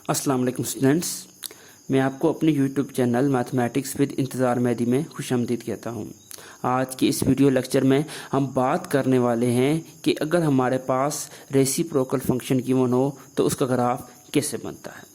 अस्सलाम वालेकुम स्टूडेंट्स, मैं आपको अपने यूट्यूब चैनल मैथमेटिक्स विद इंतज़ार मेहदी में खुशामदीद कहता हूँ। आज के इस वीडियो लेक्चर में हम बात करने वाले हैं कि अगर हमारे पास रेसिप्रोकल फंक्शन गिवन हो तो उसका ग्राफ कैसे बनता है।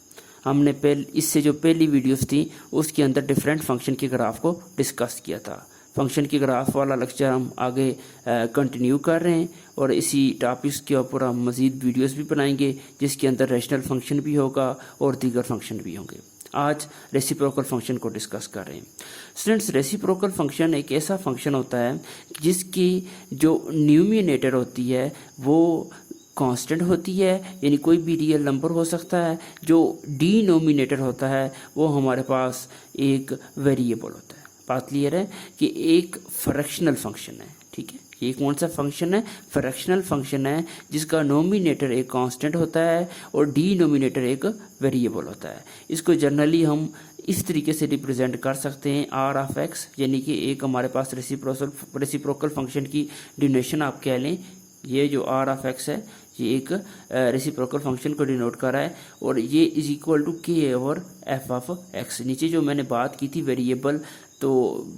हमने इससे जो पहली वीडियोस थी उसके अंदर डिफरेंट फंक्शन के ग्राफ को डिस्कस किया था। फंक्शन के ग्राफ वाला लेक्चर हम आगे कंटिन्यू कर रहे हैं और इसी टॉपिक्स के ऊपर हम मज़ीद वीडियोस भी बनाएंगे जिसके अंदर रैशनल फंक्शन भी होगा और दीगर फंक्शन भी होंगे। आज रेसिप्रोकल फंक्शन को डिस्कस कर रहे हैं। स्टूडेंट्स, रेसिप्रोकल फंक्शन एक ऐसा फंक्शन होता है जिसकी जो न्यूमिनेटर होती है वो कांस्टेंट होती है, यानी कोई भी रियल नंबर हो सकता है। जो डिनोमिनेटर होता है वो हमारे पास एक वेरिएबल होता है। बात क्लियर है कि एक फ्रैक्शनल फंक्शन है। ठीक है, ये कौन सा फंक्शन है? फ्रैक्शनल फंक्शन है जिसका नोमिनेटर एक कांस्टेंट होता है और डिनोमिनेटर एक वेरिएबल होता है। इसको जनरली हम इस तरीके से रिप्रेजेंट कर सकते हैं आर ऑफ एक्स, यानी कि एक हमारे पास रेसिप्रोकल फंक्शन की डिनोशन आप कह लें। ये जो आर ऑफ एक्स है ये एक रेसिप्रोकल फंक्शन को डिनोट कर रहा है और ये इज इक्वल टू के ओवर एफ ऑफ एक्स। नीचे जो मैंने बात की थी वेरिएबल, तो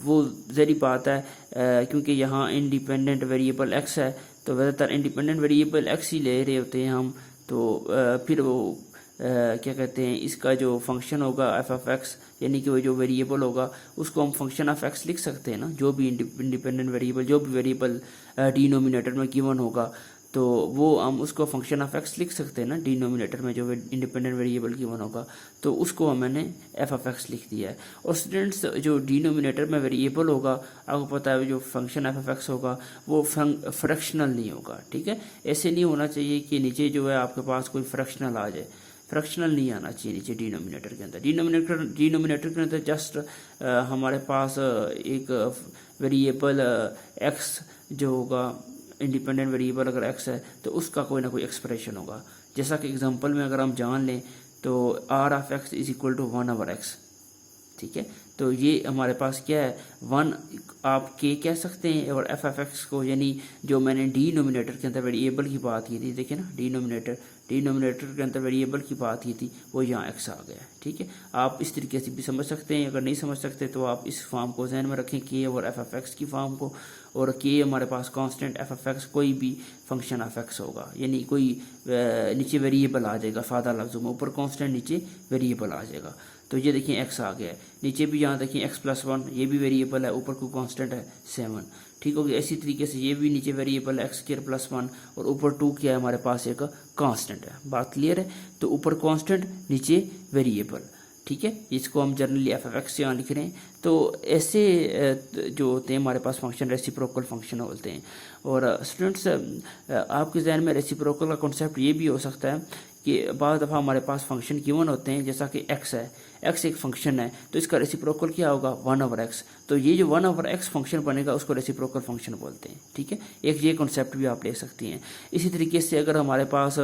वो ज़री बात है क्योंकि यहाँ इंडिपेंडेंट वेरिएबल एक्स है तो ज़्यादातर इंडिपेंडेंट वेरिएबल एक्स ही ले रहे होते हैं हम। तो फिर वो क्या कहते हैं, इसका जो फंक्शन होगा एफ ऑफ एक्स, यानी कि वो जो वेरिएबल होगा उसको हम फंक्शन ऑफ एक्स लिख सकते हैं ना। जो भी इंडिपेंडेंट वेरिएबल, जो भी वेरिएबल डिनोमिनेटर में गिवन होगा तो वो हम उसको फंक्शन ऑफ एक्स लिख सकते हैं ना। डिनोमिनेटर में जो इंडिपेंडेंट वेरिएबल गिवन होगा तो उसको मैंने एफ ऑफ एक्स लिख दिया है। और स्टूडेंट्स, जो डिनोमिनेटर में वेरिएबल होगा आपको पता है जो फंक्शन एफ ऑफ एक्स होगा वो फ्रैक्शनल नहीं होगा। ठीक है, ऐसे नहीं होना चाहिए कि नीचे जो है आपके पास कोई फ्रैक्शनल आ जाए। फ्रैक्शनल नहीं आना चाहिए नीचे डिनोमिनेटर के अंदर। डिनोमिनेटर के अंदर जस्ट हमारे पास एक वेरिएबल एक्स जो होगा, इंडिपेंडेंट वेरिएबल अगर एक्स है तो उसका कोई ना कोई एक्सप्रेशन होगा। जैसा कि एग्जांपल में अगर हम जान लें तो R of x is equal to 1/x। ठीक है, तो ये हमारे पास क्या है, 1 आप के कह सकते हैं और एफ एफ एक्स को, यानी जो मैंने डिनोमिनेटर के अंदर वेरिएबल की बात की थी, देखिए ना, डिनोमिनेटर के अंदर वेरिएबल की बात की थी वो यहाँ एक्स आ गया। ठीक है, आप इस तरीके से भी समझ सकते हैं। अगर नहीं समझ सकते तो आप इस फॉर्म को जहन में रखें, के और एफ एफ एक्स की फॉर्म को। और के हमारे पास कांस्टेंट, एफ एफ एक्स कोई भी फंक्शन ऑफ एक्स होगा, यानी कोई नीचे वेरिएबल आ जाएगा। सादा लफ्ज़ों में ऊपर कांस्टेंट नीचे वेरिएबल आ जाएगा। तो ये देखिए एक्स आ गया है, नीचे भी यहाँ देखिए एक्स प्लस 1 ये भी वेरिएबल है, ऊपर को कांस्टेंट है 7। ठीक हो गया। इसी तरीके से ये भी नीचे वेरिएबल है एक्स स्क्वायर प्लस 1 और ऊपर 2 क्या है हमारे पास एक कांस्टेंट है। बात क्लियर है? तो ऊपर कांस्टेंट नीचे वेरिएबल। ठीक है, इसको हम जनरली एफ एफ एक्स से यहाँ लिख रहे हैं। तो ऐसे जो होते हैं हमारे पास फंक्शन रेसिप्रोकल फंक्शन होते हैं। और स्टूडेंट्स, आपके जहन में रेसिप्रोकल का कॉन्सेप्ट ये भी हो सकता है कि बाद दफ़ा हमारे पास फंक्शन गिवन होते हैं, जैसा कि एक्स है, एक्स एक फंक्शन है तो इसका रेसिप्रोकल क्या होगा, 1/x। तो ये जो 1/x फंक्शन बनेगा उसको रेसिप्रोकल फंक्शन बोलते हैं। ठीक है, एक ये कॉन्सेप्ट भी आप ले सकती हैं। इसी तरीके से अगर हमारे पास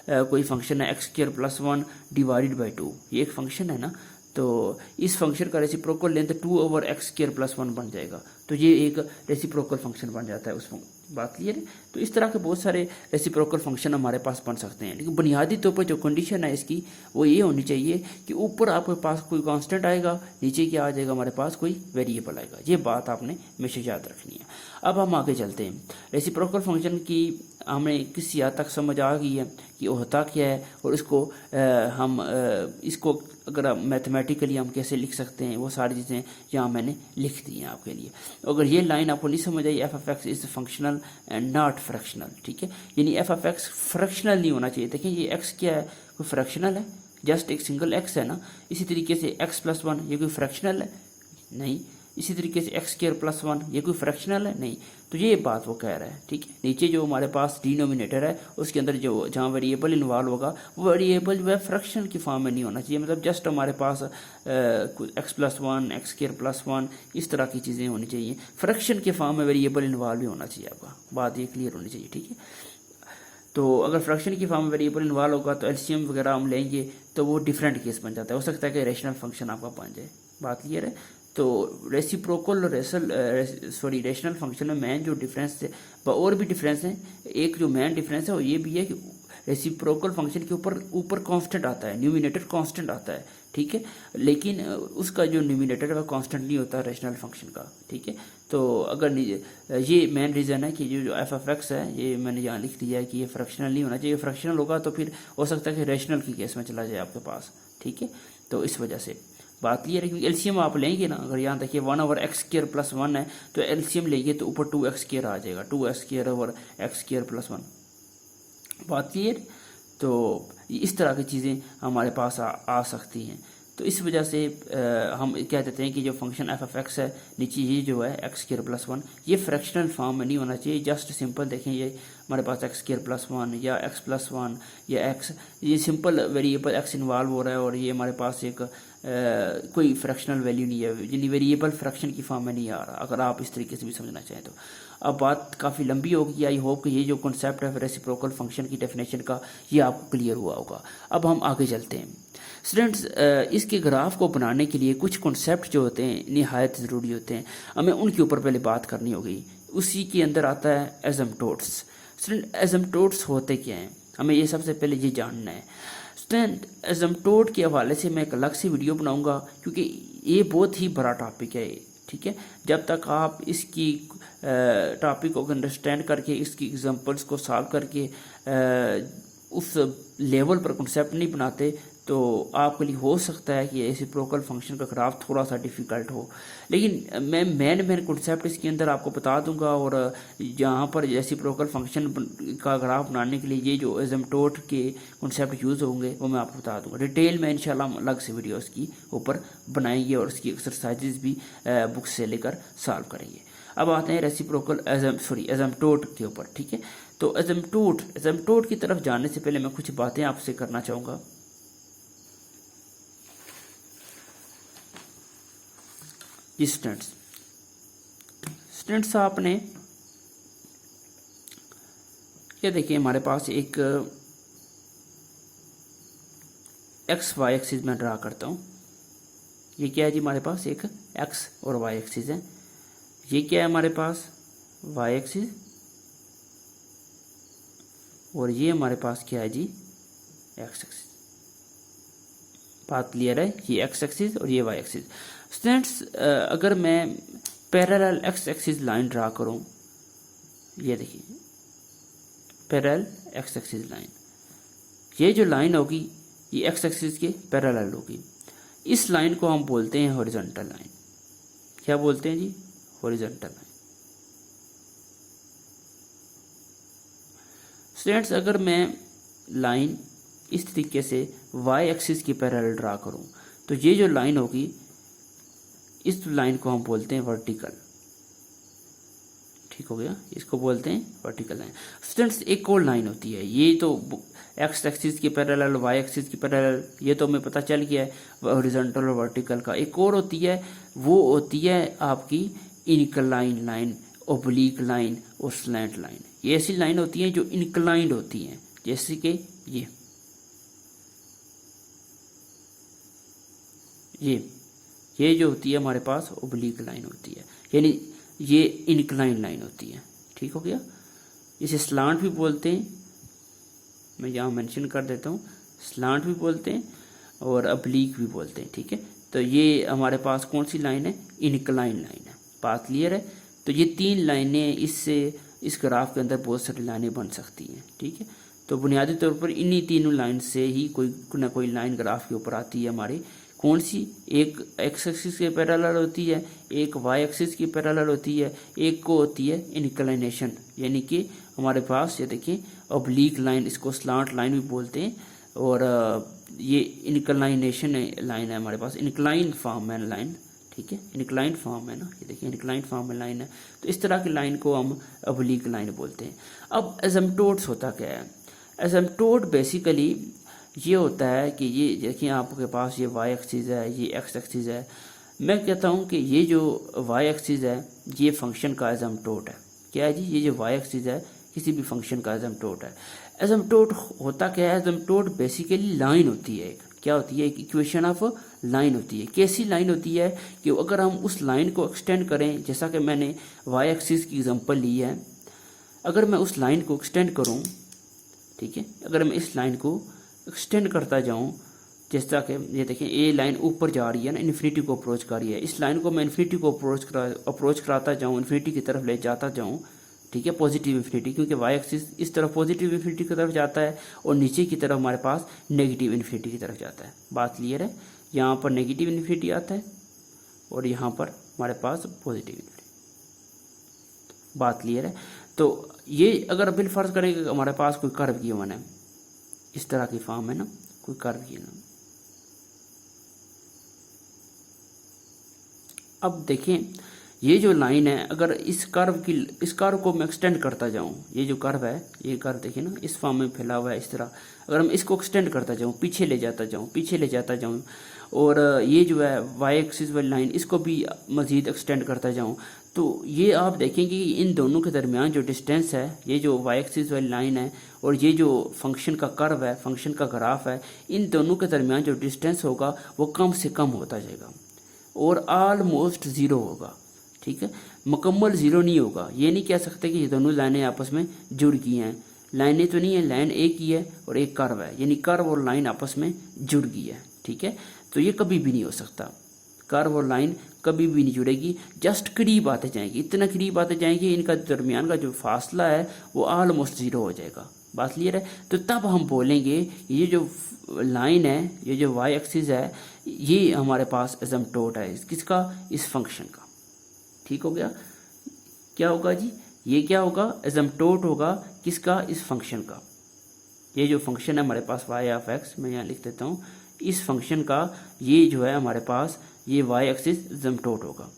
कोई फंक्शन है x square plus 1 divided by 2, ये एक फंक्शन है ना, तो इस फंक्शन का reciprocal length 2/x square plus 1 बन जाएगा। तो ये एक रेसिप्रोकल फंक्शन बन जाता है उस बात क्लियर है? तो इस तरह के बहुत सारे रेसिप्रोकल फंक्शन हमारे पास बन सकते हैं, लेकिन बुनियादी तौर पर जो कंडीशन है इसकी वो ये होनी चाहिए कि ऊपर आपके पास कोई कांस्टेंट आएगा, नीचे क्या आ जाएगा हमारे पास कोई वेरिएबल आएगा। ये बात आपने हमेशा याद रखनी है। अब हम आगे चलते हैं। रेसिप्रोकल फंक्शन की हमें किसी हद तक समझ आ गई है कि होता क्या है और इसको इसको अगर मैथमेटिकली हम कैसे लिख सकते हैं वो सारी चीज़ें यहाँ मैंने लिख दी हैं आपके लिए। अगर ये लाइन आपको नहीं समझ आई, F F x is functional and not fractional. ठीक है, यानी एफ एफ एक्स फ्रैक्शनल नहीं होना चाहिए। देखिए ये एक्स क्या है, कोई फ्रैक्शनल है? जस्ट एक सिंगल एक्स है ना। इसी तरीके से एक्स प्लस 1 ये कोई फ्रैक्शनल है? नहीं। इसी तरीके से एक्स स्क्वायर प्लस 1 ये कोई फ्रैक्शनल है? नहीं। तो ये बात वो कह रहा है। ठीक है, नीचे जो हमारे पास डिनोमिनेटर है उसके अंदर जो जहाँ वेरिएबल इन्वॉल्व होगा वो वेरिएबल जो है फ्रैक्शन की फॉर्म में नहीं होना चाहिए। मतलब जस्ट हमारे पास x plus 1 x square plus 1 इस तरह की चीज़ें होनी चाहिए। फ्रैक्शन के फॉर्म में वेरिएबल इन्वॉल्व भी होना चाहिए। आपका बात ये क्लियर होनी चाहिए। ठीक है, तो अगर फ्रैक्शन की फॉर्म में वेरिएबल इन्वॉल्व होगा तो एलसीएम वगैरह हम लेंगे तो वो डिफरेंट केस बन जाता है। हो सकता है कि रेशनल फंक्शन आपका बन जाए। बात क्लियर है? तो रेसिप्रोकल और रेशनल फंक्शन में मेन जो डिफरेंस है और भी डिफरेंस है। एक जो मेन डिफरेंस है वो ये भी है कि रेसिप्रोकल फंक्शन के ऊपर कांस्टेंट आता है, न्यूमिनेटर कांस्टेंट आता है, ठीक है, लेकिन उसका जो न्यूमिनेटर है वह कांस्टेंट नहीं होता रेशनल फंक्शन का, ठीक है। तो अगर ये मेन रीज़न है कि जो एफ ऑफ एक्स है, ये मैंने यहाँ लिख दिया है कि ये फ्रैक्शनल नहीं होना चाहिए। फ्रैक्शनल होगा तो फिर हो सकता है कि रेशनल की केस में चला जाए आपके पास, ठीक है। तो इस वजह से बात क्लियर है, क्योंकि एलसीएम आप लेंगे ना, अगर यहाँ देखिए 1/x² + 1 है तो एलसीएम लेंगे तो ऊपर 2x² आ जाएगा, 2x²/x²+1। बात क्लियर। तो इस तरह की चीज़ें हमारे पास आ सकती हैं। तो इस वजह से हम कह देते हैं कि जो फंक्शन एफ ऑफ एक्स है नीचे ये जो है x²+1, ये फ्रैक्शनल फॉर्म में नहीं होना चाहिए। जस्ट सिंपल देखें, ये हमारे पास x² + 1 या x+1 या x, ये सिंपल वेरिएबल x इन्वॉल्व हो रहा है और ये हमारे पास एक कोई फ्रैक्शनल वैल्यू नहीं है, यानी वेरिएबल फ्रैक्शन की फॉर्म में नहीं आ रहा, अगर आप इस तरीके से भी समझना चाहें तो। अब बात काफ़ी लंबी होगी, आई होप कि ये जो कॉन्सेप्ट है रेसिप्रोकल फंक्शन की डेफिनेशन का, ये आपको क्लियर हुआ होगा। अब हम आगे चलते हैं स्टूडेंट्स। इसके ग्राफ को बनाने के लिए कुछ कॉन्सेप्ट जो होते हैं निहायत ज़रूरी होते हैं, हमें उनके ऊपर पहले बात करनी होगी। उसी के अंदर आता है एजम्पटोड्स। स्टूडेंट एजम्पटोड्स होते क्या हैं, हमें ये सबसे पहले ये जानना है। स्टूडेंट एजम्पटोड के हवाले से मैं एक अलग से वीडियो बनाऊंगा, क्योंकि ये बहुत ही बड़ा टॉपिक है, ठीक है। जब तक आप इसकी टॉपिक को अंडरस्टैंड करके इसकी एग्जांपल्स को सॉल्व करके उस लेवल पर कॉन्सेप्ट नहीं बनाते तो आपके लिए हो सकता है कि रेसिप्रोकल फंक्शन का ग्राफ थोड़ा सा डिफ़िकल्ट हो। लेकिन मैं मेन कॉन्सेप्ट इसके अंदर आपको बता दूंगा, और जहाँ पर रेसिप्रोकल फंक्शन का ग्राफ बनाने के लिए ये जो एजम्पटोड के कॉन्सेप्ट यूज़ होंगे वो मैं आपको बता दूंगा डिटेल में। इंशाल्लाह अलग से वीडियो इसकी ऊपर बनाएंगे और इसकी एक्सरसाइजेज भी बुक से लेकर सॉल्व करेंगे। अब आते हैं रेसिप्रोकल एजम्पटोड के ऊपर, ठीक है। तो एजम्पटोड की तरफ जाने से पहले मैं कुछ बातें आपसे करना चाहूँगा। स्टूडेंट्स आपने ये देखिए, हमारे पास एक एक्स वाई एक्सिस में ड्रा करता हूँ। ये क्या है जी, हमारे पास एक एक्स और वाई एक्सिस है। ये क्या है हमारे पास, वाई एक्सिस, और ये हमारे पास क्या है जी, एक्स एक्सिस। बात क्लियर है, ये एक्स एक्सिस और ये वाई एक्सिस। स्टूडेंट्स अगर मैं parallel x axis line draw करूं, ये देखिए पैरेलल एक्स एक्सिस लाइन, ये जो लाइन होगी ये एक्स एक्सिस के पैरेलल होगी। इस लाइन को हम बोलते हैं हॉरिजॉन्टल लाइन। क्या बोलते हैं जी, हॉरिजॉन्टल लाइन। स्टूडेंट्स अगर मैं लाइन इस तरीके से वाई एक्सिस की पैरेलल ड्रा करूं तो ये जो लाइन होगी, इस लाइन को हम बोलते हैं वर्टिकल, ठीक हो गया, इसको बोलते हैं वर्टिकल लाइन। स्टूडेंट्स एक और लाइन होती है, ये तो एक्स एक्सिस की पैरेलल, वाई एक्सिस की पैरेलल, ये तो हमें पता चल गया है हॉरिजॉन्टल और वर्टिकल का। एक और होती है, वो होती है आपकी इनक्लाइन लाइन, ओब्लिक लाइन और स्लैंट लाइन। ये ऐसी लाइन होती हैं जो इनक्लाइंड होती हैं, जैसे कि ये जो होती है हमारे पास ओब्लिक लाइन होती है, यानी ये इनक्लाइन लाइन होती है, ठीक हो गया। इसे स्लांट भी बोलते हैं, मैं यहाँ मेंशन कर देता हूँ, स्लांट भी बोलते हैं और ओब्लिक भी बोलते हैं, ठीक है। तो ये हमारे पास कौन सी लाइन है, इनक्लाइन लाइन है। बात क्लियर है। तो ये तीन लाइनें, इससे इस ग्राफ के अंदर बहुत सारी लाइनें बन सकती हैं, ठीक है। तो बुनियादी तौर पर इन्हीं तीनों लाइन से ही कोई ना कोई लाइन ग्राफ के ऊपर आती है हमारी। कौन सी, एक एक्स एक्सिस के पैरेलल होती है, एक वाई एक्सिस की पैरेलल होती है, एक को होती है इंक्लिनेशन, यानी कि हमारे पास ये देखिए ओब्लिक लाइन, इसको स्लांट लाइन भी बोलते हैं, और ये इंक्लिनेशन लाइन है हमारे पास, इंक्लाइन फॉर्म है लाइन, ठीक है, इंक्लाइन फॉर्म है ना, ये देखिए इंक्लाइन फॉर्म में लाइन है। तो इस तरह की लाइन को हम ओब्लिक लाइन बोलते हैं। अब एजम्पटोड्स होता क्या है, एजम्पटोड बेसिकली ये होता है कि ये देखिए आपके पास ये वाई एक्सिस है, ये एक्स एक्सिस है। मैं कहता हूँ कि ये जो वाई एक्सिस है ये फंक्शन का एजम्पटोड है। क्या है जी, ये जो वाई एक्सिस है किसी भी फंक्शन का एजम्पटोड है। एजम्पटोड होता क्या है, एजम्पटोड बेसिकली लाइन होती है, क्या होती है, एक इक्वेशन ऑफ लाइन होती है। कैसी लाइन होती है कि अगर हम उस लाइन को एक्सटेंड करें, जैसा कि मैंने वाई एक्सिस की एग्जांपल ली है, अगर मैं उस लाइन को एक्सटेंड करूं, ठीक है। अगर मैं इस लाइन को एक्सटेंड करता जाऊँ, जैसा कि ये देखें ये लाइन ऊपर जा रही है ना, इन्फिनिटी को अप्रोच कर रही है, इस लाइन को मैं इन्फिनिटी को अप्रोच कराता जाऊँ, इन्फिनिटी की तरफ ले जाता जाऊँ, ठीक है, पॉजिटिव इन्फिनिटी, क्योंकि वाई एक्सिस इस तरफ पॉजिटिव इन्फिनिटी की तरफ जाता है और नीचे की तरफ हमारे पास नेगेटिव इन्फिनिटी की तरफ जाता है। बात क्लियर है, यहाँ पर नेगेटिव इन्फिनिटी आता है और यहाँ पर हमारे पास पॉजिटिव इन्फिनिटी। बात क्लियर है। तो ये अगर बिल फर्ज करें कि हमारे पास कोई कर्व गिवन है, इस तरह की फॉर्म है ना, कोई कर्व गिवन। अब देखें ये जो लाइन है, अगर इस कर्व को मैं एक्सटेंड करता जाऊं, ये जो कर्व है, ये कर्व देखिए ना इस फॉर्म में फैला हुआ है इस तरह, अगर मैं इसको एक्सटेंड करता जाऊं, पीछे ले जाता जाऊं और ये जो है वाई एक्सिस वाली लाइन इसको भी मजीद एक्सटेंड करता जाऊं, तो ये आप देखेंगे कि इन दोनों के दरमियान जो डिस्टेंस है, ये जो वाई एक्सिस वाली लाइन है और ये जो फंक्शन का कर्व है, फंक्शन का ग्राफ है, इन दोनों के दरमियान जो डिस्टेंस होगा वो कम से कम होता जाएगा और ऑलमोस्ट ज़ीरो होगा। ठीक है, मुकम्मल ज़ीरो नहीं होगा। ये नहीं कह सकते कि ये दोनों लाइनें आपस में जुड़ गई हैं, लाइनें तो नहीं है, लाइन एक ही है और एक कर्व है, यानी कर्व और लाइन आपस में जुड़ गई है। ठीक है, तो ये कभी भी नहीं हो सकता, कर्व और लाइन कभी भी नहीं जुड़ेगी, जस्ट करीब आते जाएंगी, इतना करीब आते जाएंगे, इनका दरमियान का जो फासला है वो ऑलमोस्ट ज़ीरो हो जाएगा। बात क्लियर है। तो तब हम बोलेंगे ये जो लाइन है, ये जो वाई एक्सिस है, ये हमारे पास एसिम्पटोट है किसका, इस फंक्शन का। ठीक हो गया, क्या होगा जी, ये क्या होगा, एसिम्पटोट होगा किसका, इस फंक्शन का। ये जो फंक्शन है हमारे पास वाई ऑफ एक्स, मैं यहाँ लिख देता हूँ, इस फंक्शन का ये जो है हमारे पास ये वाई एक्सिस एसिम्पटोट होगा।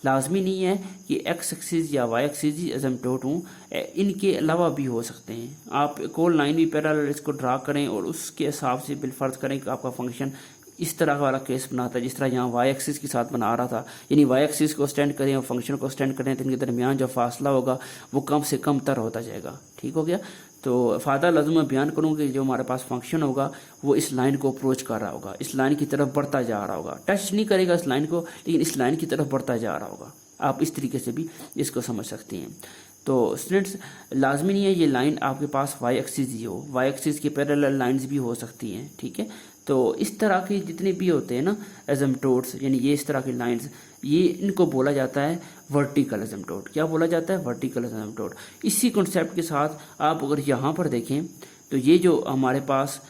लाजमी नहीं है कि एक्स एक्सिस या वाई एक्सिस ही एसिम्पटोट हूँ, इनके अलावा भी हो सकते हैं। आप एक और लाइन भी पैरेलल इसको ड्रा करें और उसके हिसाब से बिलफर्ज करें कि आपका फंक्शन इस तरह वाला केस बनाता है जिस तरह यहाँ वाई एक्सिस के साथ बना रहा था, यानी वाई एक्सिस को स्टैंड करें और फंक्शन को स्टैंड करें तो इनके दरमियान जो फासला होगा वो कम से कम तर होता जाएगा। ठीक हो गया। तो फ़ायदा लफ्ज़ में बयान करूँगी, जो हमारे पास फंक्शन होगा वो इस लाइन को अप्रोच कर रहा होगा, इस लाइन की तरफ बढ़ता जा रहा होगा, टच नहीं करेगा इस लाइन को, लेकिन इस लाइन की तरफ बढ़ता जा रहा होगा। आप इस तरीके से भी इसको समझ सकते हैं। तो स्टूडेंट्स, लाजमी नहीं है ये लाइन आपके पास वाई एक्सिस ही हो, वाई एक्सिस के पैरेलल लाइंस भी हो सकती हैं। ठीक है, तो इस तरह के जितने भी होते हैं ना एसिम्पटोट्स, यानी ये इस तरह की लाइंस, ये इनको बोला जाता है वर्टिकल एसिम्पटोट। क्या बोला जाता है, वर्टिकल एसिम्पटोट। इसी कॉन्सेप्ट के साथ आप अगर यहाँ पर देखें तो ये जो हमारे पास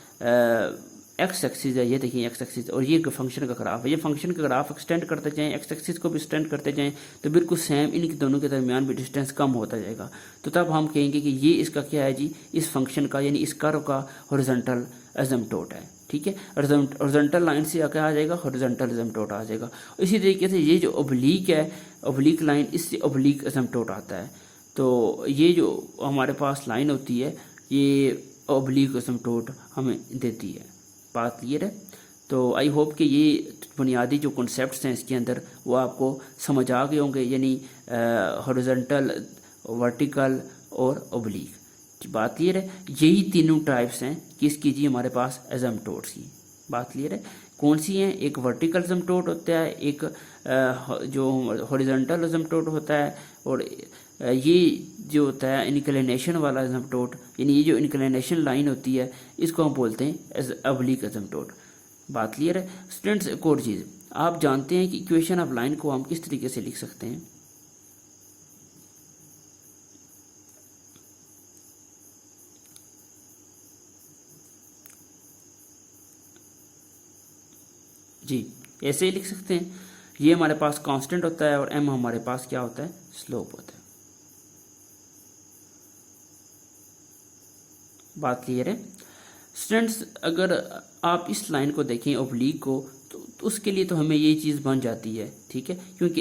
एक्स एक्सिस है, ये देखिए एक्स एक्सिस, और ये फंक्शन का ग्राफ है, ये फंक्शन का ग्राफ एक्सटेंड करते जाएं, एक्स एक्सिस को भी एक्सटेंड करते जाएं, तो बिल्कुल सेम इनके दोनों के दरमियान भी डिस्टेंस कम होता जाएगा। तो तब हम कहेंगे कि ये इसका क्या है जी, इस फंक्शन का यानी इस कर्व का हॉरिजॉन्टल एसिम्पटोट है। ठीक है, हॉरिजॉन्टल लाइन से क्या आ जाएगा, हॉरिजॉन्टल एसिम्पटोट आ जाएगा। इसी तरीके से ये जो ओब्लीक है, ओब्लीक लाइन, इससे ओब्लीक एसिम्पटोट आता है। तो ये जो हमारे पास लाइन होती है ये ओब्लीक एसिम्पटोट हमें देती है। बात क्लियर है। तो आई होप कि ये बुनियादी जो कॉन्सेप्ट्स हैं इसके अंदर वो आपको समझ आ गए होंगे, यानी हॉरिजॉन्टल, वर्टिकल और ओब्लीक। बात क्लियर है। यही तीनों टाइप्स हैं किसकी जी, हमारे पास एसिम्पटोट्स की। बात क्लियर है। कौन सी हैं, एक वर्टिकल एसिम्पटोट होता है, एक जो हॉरिजॉन्टल एसिम्पटोट होता है, और ये जो होता है इंक्लिनेशन वाला एसिम्पटोट, यानी ये जो इंक्लिनेशन लाइन होती है इसको हम बोलते हैं ऑब्लीक एसिम्पटोट। बात क्लियर है। स्टूडेंट्स, एक और चीज़, आप जानते हैं कि इक्वेशन ऑफ लाइन को हम किस तरीके से लिख सकते हैं। जी, ऐसे ही लिख सकते हैं। ये हमारे पास कांस्टेंट होता है और एम हमारे पास क्या होता है, स्लोप होता है। बात क्लियर है। स्टूडेंट्स, अगर आप इस लाइन को देखें ओब्लीक को, तो उसके लिए तो हमें ये चीज़ बन जाती है। ठीक है, क्योंकि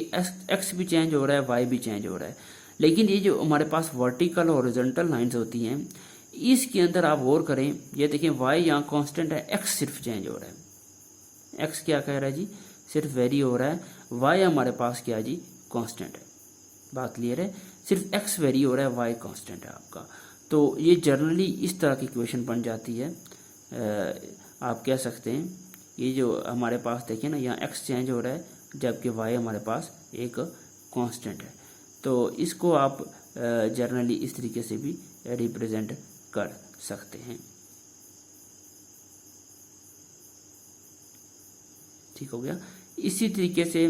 एक्स भी चेंज हो रहा है, वाई भी चेंज हो रहा है, लेकिन ये जो हमारे पास वर्टिकल और हॉरिजॉन्टल लाइंस होती हैं इसके अंदर आप गौर करें, ये देखें वाई यहाँ कांस्टेंट है, एक्स सिर्फ चेंज हो रहा है। एक्स क्या कह रहा है जी, सिर्फ वेरी हो रहा है, वाई हमारे पास क्या है जी, कांस्टेंट है। बात क्लियर है। सिर्फ एक्स वेरी हो रहा है, वाई कांस्टेंट है आपका। तो ये जनरली इस तरह की इक्वेशन बन जाती है। आप कह सकते हैं ये जो हमारे पास देखिए ना, यहाँ एक्स चेंज हो रहा है जबकि वाई हमारे पास एक कांस्टेंट है। तो इसको आप जनरली इस तरीके से भी रिप्रेजेंट कर सकते हैं। ठीक हो गया। इसी तरीके से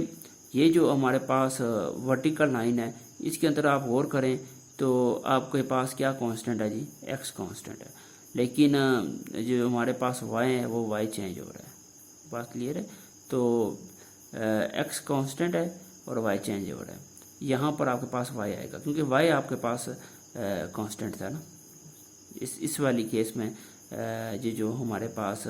ये जो हमारे पास वर्टिकल लाइन है, इसके अंदर आप गौर करें तो आपके पास क्या कांस्टेंट है जी, एक्स कांस्टेंट है। लेकिन जो हमारे पास वाई है वो वाई चेंज हो रहा है। बात क्लियर है। तो एक्स कांस्टेंट है और वाई चेंज हो रहा है। यहाँ पर आपके पास वाई आएगा क्योंकि वाई आपके पास कांस्टेंट था ना। इस वाली केस में जो हमारे पास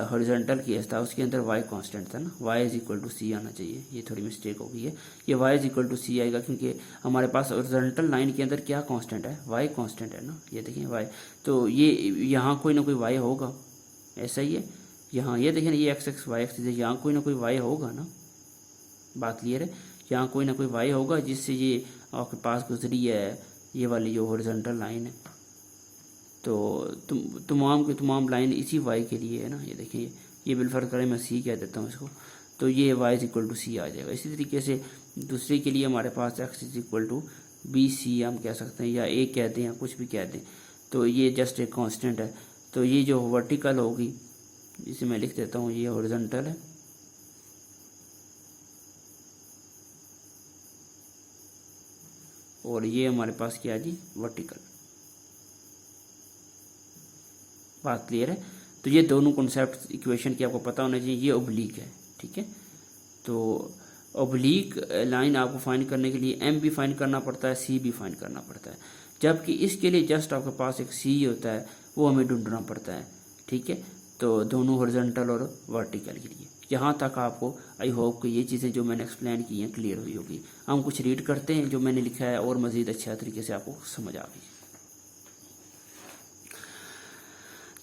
हॉरिजॉन्टल केस था उसके अंदर y कांस्टेंट था ना, y इज इक्वल टू सी आना चाहिए। ये थोड़ी मिस्टेक हो गई है, ये y इज इक्वल टू सी आएगा क्योंकि हमारे पास हॉरिजॉन्टल लाइन के अंदर क्या कांस्टेंट है, y कांस्टेंट है ना। ये देखिए y, तो ये यहाँ कोई ना कोई y होगा, ऐसा ही है। यहाँ ये देखिए ना, ये x x y एक्सिस है, यहाँ कोई ना कोई y होगा ना। बात क्लियर है। यहाँ कोई ना कोई y होगा जिससे ये आपके पास गुजरी है ये वाली जो हॉरिजॉन्टल लाइन है। तो तमाम के तमाम लाइन इसी y के लिए है ना। ये देखिए, ये बिलफर्ज करें मैं c कह देता हूँ इसको, तो ये y is equal to c आ जाएगा। इसी तरीके से दूसरे के लिए हमारे पास x is equal to b c हम कह सकते हैं, या a कह दें या कुछ भी कह दें। तो ये जस्ट एक कांस्टेंट है। तो ये जो वर्टिकल होगी, इसे मैं लिख देता हूँ, ये हॉरिजॉन्टल है और ये हमारे पास क्या है जी, वर्टिकल। बात क्लियर है। तो ये दोनों कॉन्सेप्ट इक्वेशन की आपको पता होना चाहिए। ये ओब्लिक है, ठीक है। तो ओब्लिक लाइन आपको फाइंड करने के लिए एम भी फाइंड करना पड़ता है, सी भी फाइंड करना पड़ता है, जबकि इसके लिए जस्ट आपके पास एक सी होता है, वो हमें ढूंढना पड़ता है, ठीक है। तो दोनों हॉरिजॉन्टल और वर्टिकल के लिए। यहाँ तक आपको आई होप कि ये चीज़ें जो मैंने एक्सप्लेन की हैं क्लियर हुई होगी। हम कुछ रीड करते हैं जो मैंने लिखा है और मज़ीद अच्छा तरीके से आपको समझ आ गई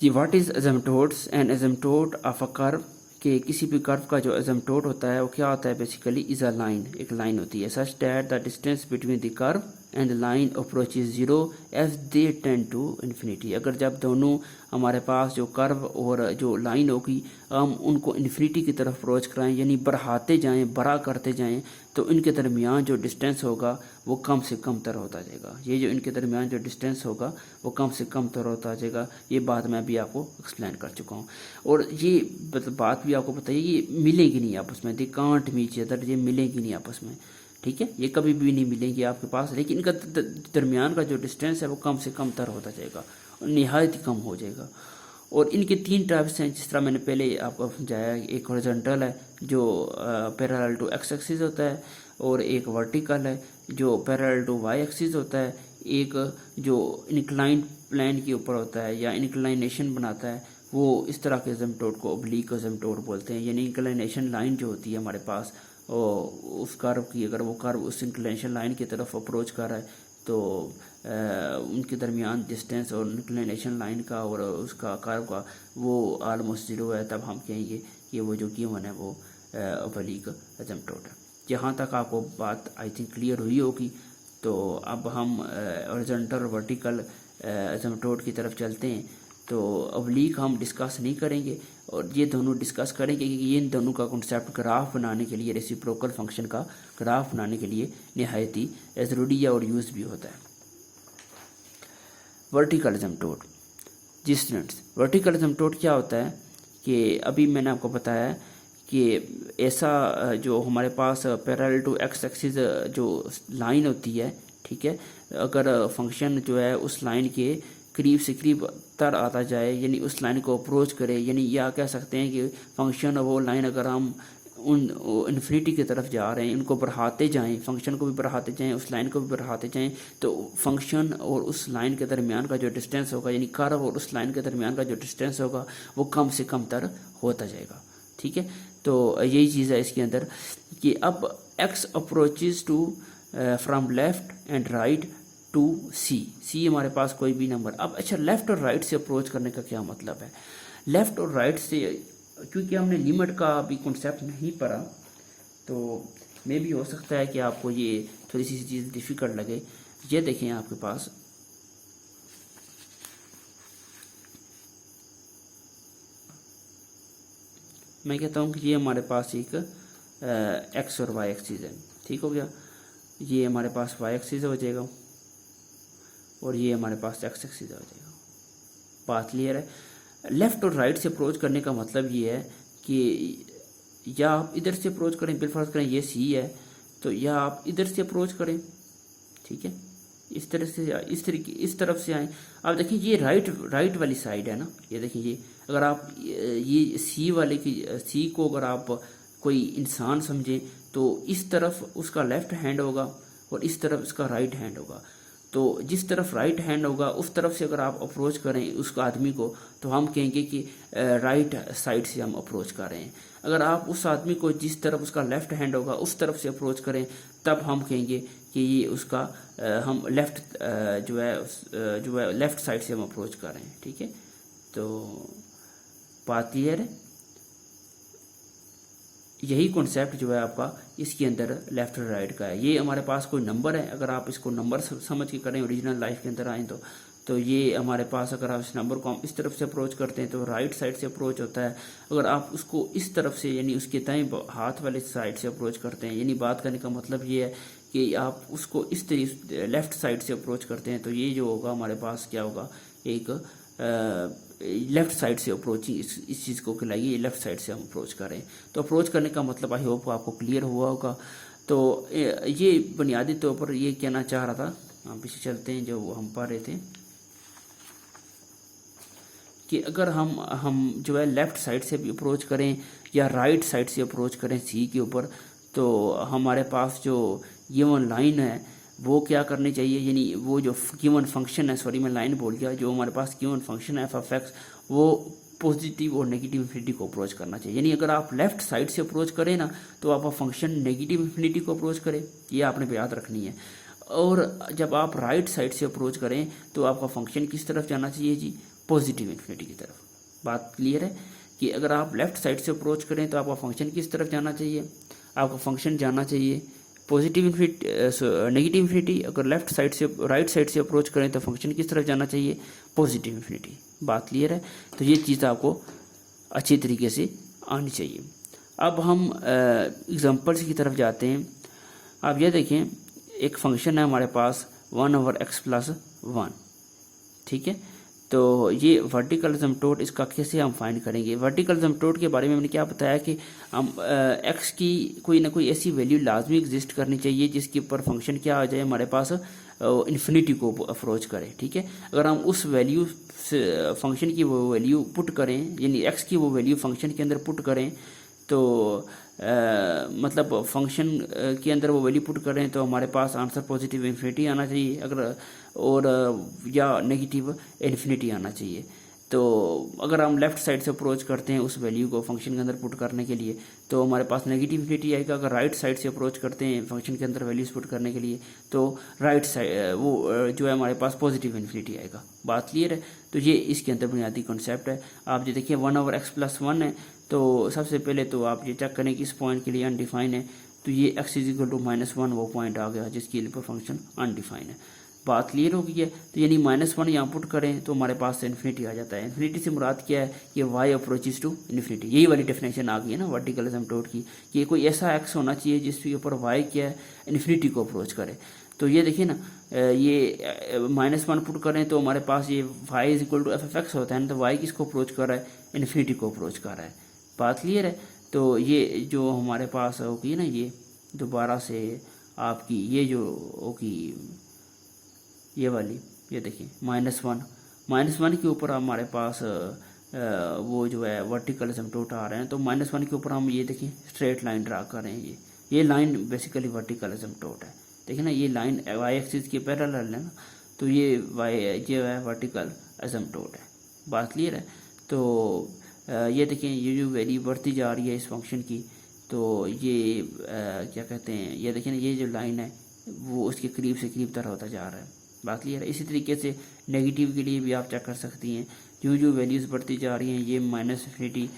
जी। What is asymptotes and asymptote of a curve, कि किसी भी कर्व का जो एसिम्पटोट होता है वो क्या होता है, बेसिकली इज अ लाइन, एक लाइन होती है। Such that the distance between the curve and the line approaches zero as they tend to infinity. अगर जब दोनों हमारे पास जो कर्व और जो लाइन होगी हम उनको इन्फिनिटी की तरफ अप्रोच कराएं, यानी बढ़ाते जाएं, बड़ा करते जाएं, तो इनके दरमियान जो डिस्टेंस होगा वो कम से कम तर होता जाएगा। ये जो इनके दरमियान जो डिस्टेंस होगा वो कम से कम तर होता जाएगा। ये बात मैं भी आपको एक्सप्लेन कर चुका हूँ। और ये बात भी आपको बताइए, ये मिलेगी नहीं आपस में, दे कांट मीच अदर, ये मिलेगी नहीं आपस में, ठीक है। ये कभी भी नहीं मिलेंगी आपके पास, लेकिन इनका दरमियान का जो डिस्टेंस है वो कम से कम तर होता जाएगा, निहायत ही कम हो जाएगा। और इनके तीन टाइप्स हैं, जिस तरह मैंने पहले आपको समझाया। एक हॉरिजॉन्टल है जो पैरेलल टू एक्स एक्सिस होता है, और एक वर्टिकल है जो पैरेलल टू वाई एक्सिस होता है, एक जो इंक्लाइंड प्लेन के ऊपर होता है या इंक्लाइनेशन बनाता है, वो इस तरह के एसिम्पटोट को ओब्लिक एसिम्पटोट बोलते हैं। यानी इंक्लाइनेशन लाइन जो होती है हमारे पास, उस कर्व की, अगर वो कर्व उस इंक्लाइनेशन लाइन की तरफ अप्रोच कर रहा है तो उनके दरमियान डिस्टेंस और इंक्लिनेशन लाइन का और उसका कर्व का वो ऑलमोस्ट ज़ीरो है, तब हम कहेंगे कि वो जो गिवन है वो ओब्लिक एसिम्पटोट है। यहाँ तक आपको बात आई थिंक क्लियर हुई होगी। तो अब हम हॉरिजॉन्टल और वर्टिकल एसिम्पटोट की तरफ चलते हैं। तो ओब्लिक हम डिस्कस नहीं करेंगे और ये दोनों डिस्कस करेंगे कि ये इन दोनों का कॉन्सेप्ट ग्राफ बनाने के लिए, रेसिप्रोकल फंक्शन का ग्राफ बनाने के लिए निहायत ही ज़रूरी है और यूज़ भी होता है। वर्टिकल एसिम्पटोट, जी स्टूडेंट्स, वर्टिकल एसिम्पटोट क्या होता है कि अभी मैंने आपको बताया कि ऐसा जो हमारे पास पैरेलल टू एक्स एक्सिस जो लाइन होती है, ठीक है, अगर फंक्शन जो है उस लाइन के करीब से करीब तर आता जाए, यानी उस लाइन को अप्रोच करे, यानी या कह सकते हैं कि फंक्शन वो लाइन अगर हम उन इन्फिनिटी की तरफ जा रहे हैं, इनको बढ़ाते जाएं, फंक्शन को भी बढ़ाते जाएं, उस लाइन को भी बढ़ाते जाएं, तो फंक्शन और उस लाइन के दरमियान का जो डिस्टेंस होगा, यानी कर्व और उस लाइन के दरमियान का जो डिस्टेंस होगा वो कम से कम तर होता जाएगा, ठीक है। तो यही चीज़ है इसके अंदर कि अब x approaches to from left and right to c हमारे पास कोई भी नंबर। अब अच्छा, लेफ़्ट और राइट से अप्रोच करने का क्या मतलब है? लेफ़्ट और राइट से, क्योंकि हमने लिमिट का अभी कॉन्सेप्ट नहीं पढ़ा, तो मे भी हो सकता है कि आपको ये थोड़ी सी चीज़ डिफ़िकल्ट लगे। ये देखें आपके पास मैं कहता हूँ कि ये हमारे पास एक एक्स और वाई एक्सिस है, ठीक हो गया। ये हमारे पास वाई एक्सिस हो जाएगा और ये हमारे पास एक्स एक्सिस हो जाएगा, बात क्लियर है। लेफ़्ट और राइट से अप्रोच करने का मतलब ये है कि या आप इधर से अप्रोच करें, बिलफर्ज करें ये सी है, तो या आप इधर से अप्रोच करें, ठीक है, इस तरह से, इस तरफ से आए। आप देखिए ये राइट वाली साइड है ना, ये देखिए ये, अगर आप ये सी वाले की सी को अगर आप कोई इंसान समझें तो इस तरफ उसका लेफ्ट हैंड होगा और इस तरफ उसका राइट हैंड होगा। तो जिस तरफ राइट हैंड होगा उस तरफ से अगर आप अप्रोच करें उस आदमी को तो हम कहेंगे कि राइट साइड से हम अप्रोच कर रहे हैं। अगर आप उस आदमी को जिस तरफ उसका लेफ्ट हैंड होगा उस तरफ से अप्रोच करें तब हम कहेंगे कि ये उसका हम लेफ्ट जो है लेफ्ट साइड से हम अप्रोच कर रहे हैं, ठीक है। तो बात क्लियर है। यही कॉन्सेप्ट जो है आपका इसके अंदर लेफ्ट और राइट का है। ये हमारे पास कोई नंबर है, अगर आप इसको नंबर समझ के करें ओरिजिनल लाइफ के अंदर आए तो ये हमारे पास, अगर आप इस नंबर को हम इस तरफ से अप्रोच करते हैं तो राइट साइड से अप्रोच होता है। अगर आप उसको इस तरफ से यानी उसके दाएं हाथ वाले साइड से अप्रोच करते हैं, यानी बात करने का मतलब ये है कि आप उसको इस तरह लेफ्ट साइड से अप्रोच करते हैं तो ये जो होगा हमारे पास क्या होगा, एक लेफ्ट साइड से अप्रोचिंग इस चीज़ को खिलाइए, लेफ्ट साइड से हम अप्रोच करें। तो अप्रोच करने का मतलब आई होप आपको क्लियर हुआ होगा। तो ये बुनियादी तौर पर ये कहना चाह रहा था। हम पीछे चलते हैं, जो हम पढ़ रहे थे कि अगर हम जो है लेफ्ट साइड से भी अप्रोच करें या राइट साइड से अप्रोच करें सी के ऊपर, तो हमारे पास जो गिवन लाइन है वो क्या करनी चाहिए, यानी वो जो गिवन फंक्शन है, सॉरी मैं लाइन बोल गया, जो हमारे पास गिवन फंक्शन है एफ ऑफ एक्स, वो पॉजिटिव और नेगेटिव इन्फिनिटी को अप्रोच करना चाहिए। यानी अगर आप लेफ्ट साइड से अप्रोच करें ना तो आपका फंक्शन नेगेटिव इन्फिनिटी को अप्रोच करे, ये आपने याद रखनी है। और जब आप राइट साइड से अप्रोच करें तो आपका फंक्शन किस तरफ जाना चाहिए जी, पॉजिटिव इन्फिनिटी की तरफ। बात क्लियर है कि अगर आप लेफ्ट साइड से अप्रोच करें तो आपका फंक्शन किस तरफ जाना चाहिए, आपका फंक्शन जाना चाहिए पॉजिटिव इन्फिनिटी, नेगेटिव इन्फिनिटी। अगर लेफ्ट साइड से राइट साइड से अप्रोच करें तो फंक्शन किस तरफ जाना चाहिए, पॉजिटिव इन्फिनिटी। बात क्लियर है। तो ये चीज़ आपको अच्छी तरीके से आनी चाहिए। अब हम एग्जांपल्स की तरफ जाते हैं। आप ये देखें, एक फंक्शन है हमारे पास 1/x+1, ठीक है। तो ये वर्टिकल एसिम्पटोट, इसका कैसे हम फाइंड करेंगे। वर्टिकल एसिम्पटोट के बारे में मैंने क्या बताया कि हम एक्स की कोई ना कोई ऐसी वैल्यू लाजमी एग्जिस्ट करनी चाहिए जिसके ऊपर फंक्शन क्या आ जाए, हमारे पास इन्फिनिटी को अप्रोच करे, ठीक है। अगर हम उस वैल्यू फंक्शन की वो वैल्यू पुट करें, यानी एक्स की वो वैल्यू फंक्शन के अंदर पुट करें, तो मतलब फंक्शन के अंदर वो वैल्यू पुट करें तो हमारे पास आंसर पॉजिटिव इन्फिनिटी आना चाहिए, अगर और या नेगेटिव इन्फिनिटी आना चाहिए। तो अगर हम लेफ्ट साइड से अप्रोच करते हैं उस वैल्यू को फंक्शन के अंदर पुट करने के लिए तो हमारे पास नेगेटिव इन्फिनिटी आएगा। अगर राइट साइड से अप्रोच करते हैं फंक्शन के अंदर वैल्यूज पुट करने के लिए तो राइट साइड वो जो है हमारे पास पॉजिटिव इन्फिनिटी आएगा। बात क्लियर है। तो ये इसके अंदर बुनियादी कॉन्सेप्ट है। आप जो देखिए 1/x+1 है, तो सबसे पहले तो आप ये चेक करें कि इस पॉइंट के लिए अनडिफाइन है, तो ये x = -1 वो पॉइंट आ गया जिसके लिए फंक्शन अनडिफाइन है। बात क्लियर हो गई है। तो यानी -1 यहाँ पुट करें तो हमारे पास इन्फिनिटी आ जाता है। इन्फिनिटी से मुराद क्या है कि y अप्रोचेस टू इन्फिनिटी, यही वाली डेफिनेशन आ गई है ना वर्टिकल एसिम्पटोट की, कि कोई ऐसा x होना चाहिए जिसके ऊपर y क्या है, इन्फिनिटी को अप्रोच करे। तो ये देखिए ना, ये -1 पुट करें तो हमारे पास ये y = f(x) होता है ना, तो y किसको अप्रोच कर रहा है, इन्फिनिटी को अप्रोच कर रहा है। बात क्लियर है। तो ये जो हमारे पास होगी ना, ये दोबारा से आपकी ये जो होगी ये वाली, ये देखिए -1 के ऊपर हमारे पास वो जो है वर्टिकल एसिम्पटोट आ रहे हैं। तो -1 के ऊपर हम ये देखिए स्ट्रेट लाइन ड्रा कर रहे हैं। ये लाइन बेसिकली वर्टिकल एसिम्पटोट है। देखिए ना, ये लाइन y एक्सिस के पैरेलल है ना, तो ये जो है वर्टिकल एसिम्पटोट है। बात क्लियर है। तो ये देखिए, ये जो वैल्यू बढ़ती जा रही है इस फंक्शन की, तो ये क्या कहते हैं, ये देखिए ना, ये जो लाइन है वो उसके करीब से करीब तरह होता जा रहा है। बात क्लियर है। इसी तरीके से नेगेटिव के लिए भी आप चेक कर सकती हैं, जो वैल्यूज़ बढ़ती जा रही हैं, ये -इन्फिनिटी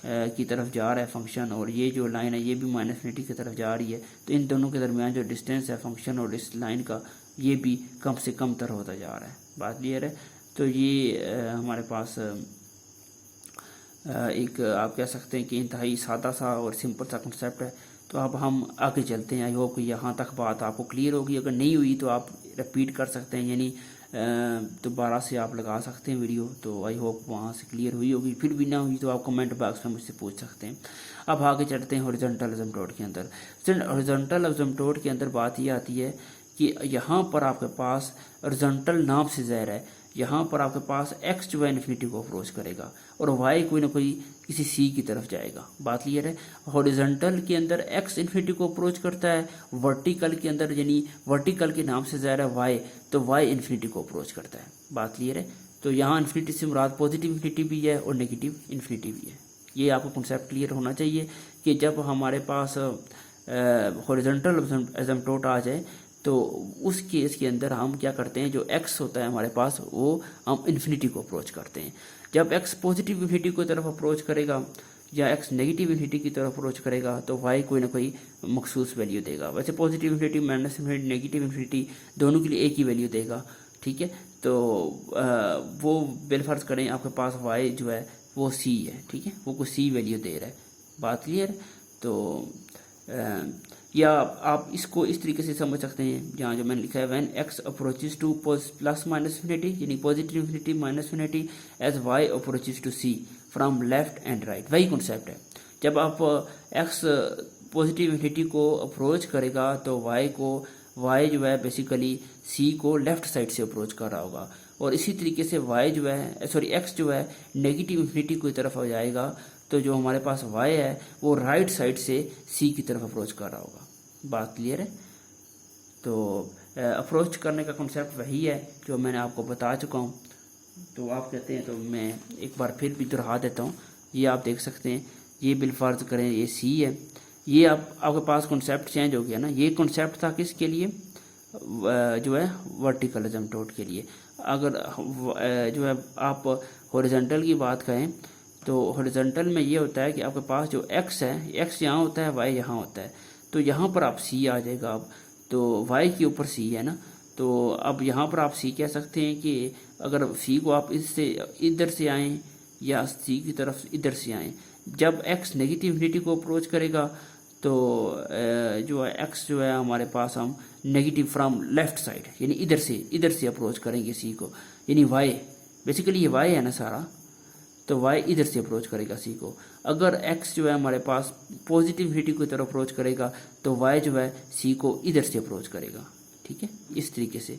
की तरफ जा रहा है फंक्शन, और ये जो लाइन है ये भी -इन्फिनिटी की तरफ जा रही है। तो इन दोनों के दरमियान जो डिस्टेंस है फंक्शन और इस लाइन का, ये भी कम से कम तरह होता जा रहा है। बात क्लियर है। तो ये हमारे पास एक आप कह सकते हैं कि इंतहाई सादा सा और सिंपल सा कंसेप्ट है। तो अब हम आगे चलते हैं। आई होप कि यहाँ तक बात आपको क्लियर होगी। अगर नहीं हुई तो आप रिपीट कर सकते हैं, यानी दोबारा से आप लगा सकते हैं वीडियो। तो आई होप वहाँ से क्लियर हुई होगी, फिर भी ना हुई तो आप कमेंट बॉक्स में मुझसे पूछ सकते हैं। अब आगे चलते हैं हॉरिजॉन्टल एसिम्पटोट के अंदर। हॉरिजॉन्टल एसिम्पटोट के अंदर बात ये आती है कि यहाँ पर आपके पास हॉरिजॉन्टल नाम से ज़ाहिर है, यहाँ पर आपके पास एक्स जो है इन्फिनिटी को अप्रोच करेगा और वाई कोई ना कोई किसी सी की तरफ जाएगा। बात क्लियर है। हॉरिजॉन्टल के अंदर एक्स इन्फिनिटी को अप्रोच करता है, वर्टिकल के अंदर यानी वर्टिकल के नाम से ज़ाहिर है वाई, तो वाई इन्फिनिटी को अप्रोच करता है। बात क्लियर है। तो यहाँ इन्फिनिटी से मुराद पॉजिटिव इन्फिनिटी भी है और नेगेटिव इन्फिनिटी भी है। ये आपको कॉन्सेप्ट क्लियर होना चाहिए कि जब हमारे पास हॉरिजॉन्टल एसिम्पटोट आ जाए तो उस केस के अंदर हम क्या करते हैं, जो x होता है हमारे पास वो हम इन्फिनिटी को अप्रोच करते हैं। जब x पॉजिटिव इन्फिनिटी की तरफ अप्रोच करेगा या x नेगेटिव इन्फिनिटी की तरफ अप्रोच करेगा तो y कोई ना कोई मखसूस वैल्यू देगा। वैसे positive infinity, minus infinity, negative infinity दोनों के लिए एक ही वैल्यू देगा। ठीक है। तो वो बिलफर्ज करें आपके पास y जो है वो c है। ठीक है, वो कोई c वैल्यू दे रहा है। बात क्लियर। तो या आप इसको इस तरीके से समझ सकते हैं, जहाँ जो मैंने लिखा है when x approaches to plus minus infinity यानी positive infinity minus infinity as y approaches to c from left and right. वही कॉन्सेप्ट है। जब आप x पॉजिटिव इन्फिनिटी को अप्रोच करेगा तो y जो है बेसिकली c को लेफ्ट साइड से अप्रोच कर रहा होगा, और इसी तरीके से x जो है नेगेटिव इन्फिनिटी की तरफ हो जाएगा तो जो हमारे पास y है वो राइट साइड से c की तरफ अप्रोच कर रहा होगा। बात क्लियर है। तो अप्रोच करने का कॉन्सेप्ट वही है जो मैंने आपको बता चुका हूँ। तो आप कहते हैं तो मैं एक बार फिर भी दोहरा देता हूँ। ये आप देख सकते हैं, ये बिलफर्ज करें ये c है। ये आपके पास कॉन्सेप्ट चेंज हो गया ना। ये कॉन्सेप्ट था किसके लिए, जो है वर्टिकल एसिम्पटोट के लिए। अगर जो है आप हॉरिजॉन्टल की बात करें तो हॉरिजॉन्टल में ये होता है कि आपके पास जो x है, x यहाँ होता है, y यहाँ होता है। तो यहाँ पर आप c आ जाएगा। अब तो y के ऊपर c है ना, तो अब यहाँ पर आप c कह सकते हैं कि अगर c को आप इससे इधर से आएँ या c की तरफ इधर से आएँ, जब x नेगेटिव इन्फिनिटी को अप्रोच करेगा तो जो है x जो है हमारे पास हम नेगेटिव फ्रॉम लेफ्ट साइड यानी इधर से अप्रोच करेंगे c को, यानी y बेसिकली ये y है ना सारा, तो y इधर से अप्रोच करेगा c को। अगर x जो है हमारे पास पॉजिटिव इन्फिनिटी की तरफ अप्रोच करेगा तो y जो है c को इधर से अप्रोच करेगा। ठीक है, इस तरीके से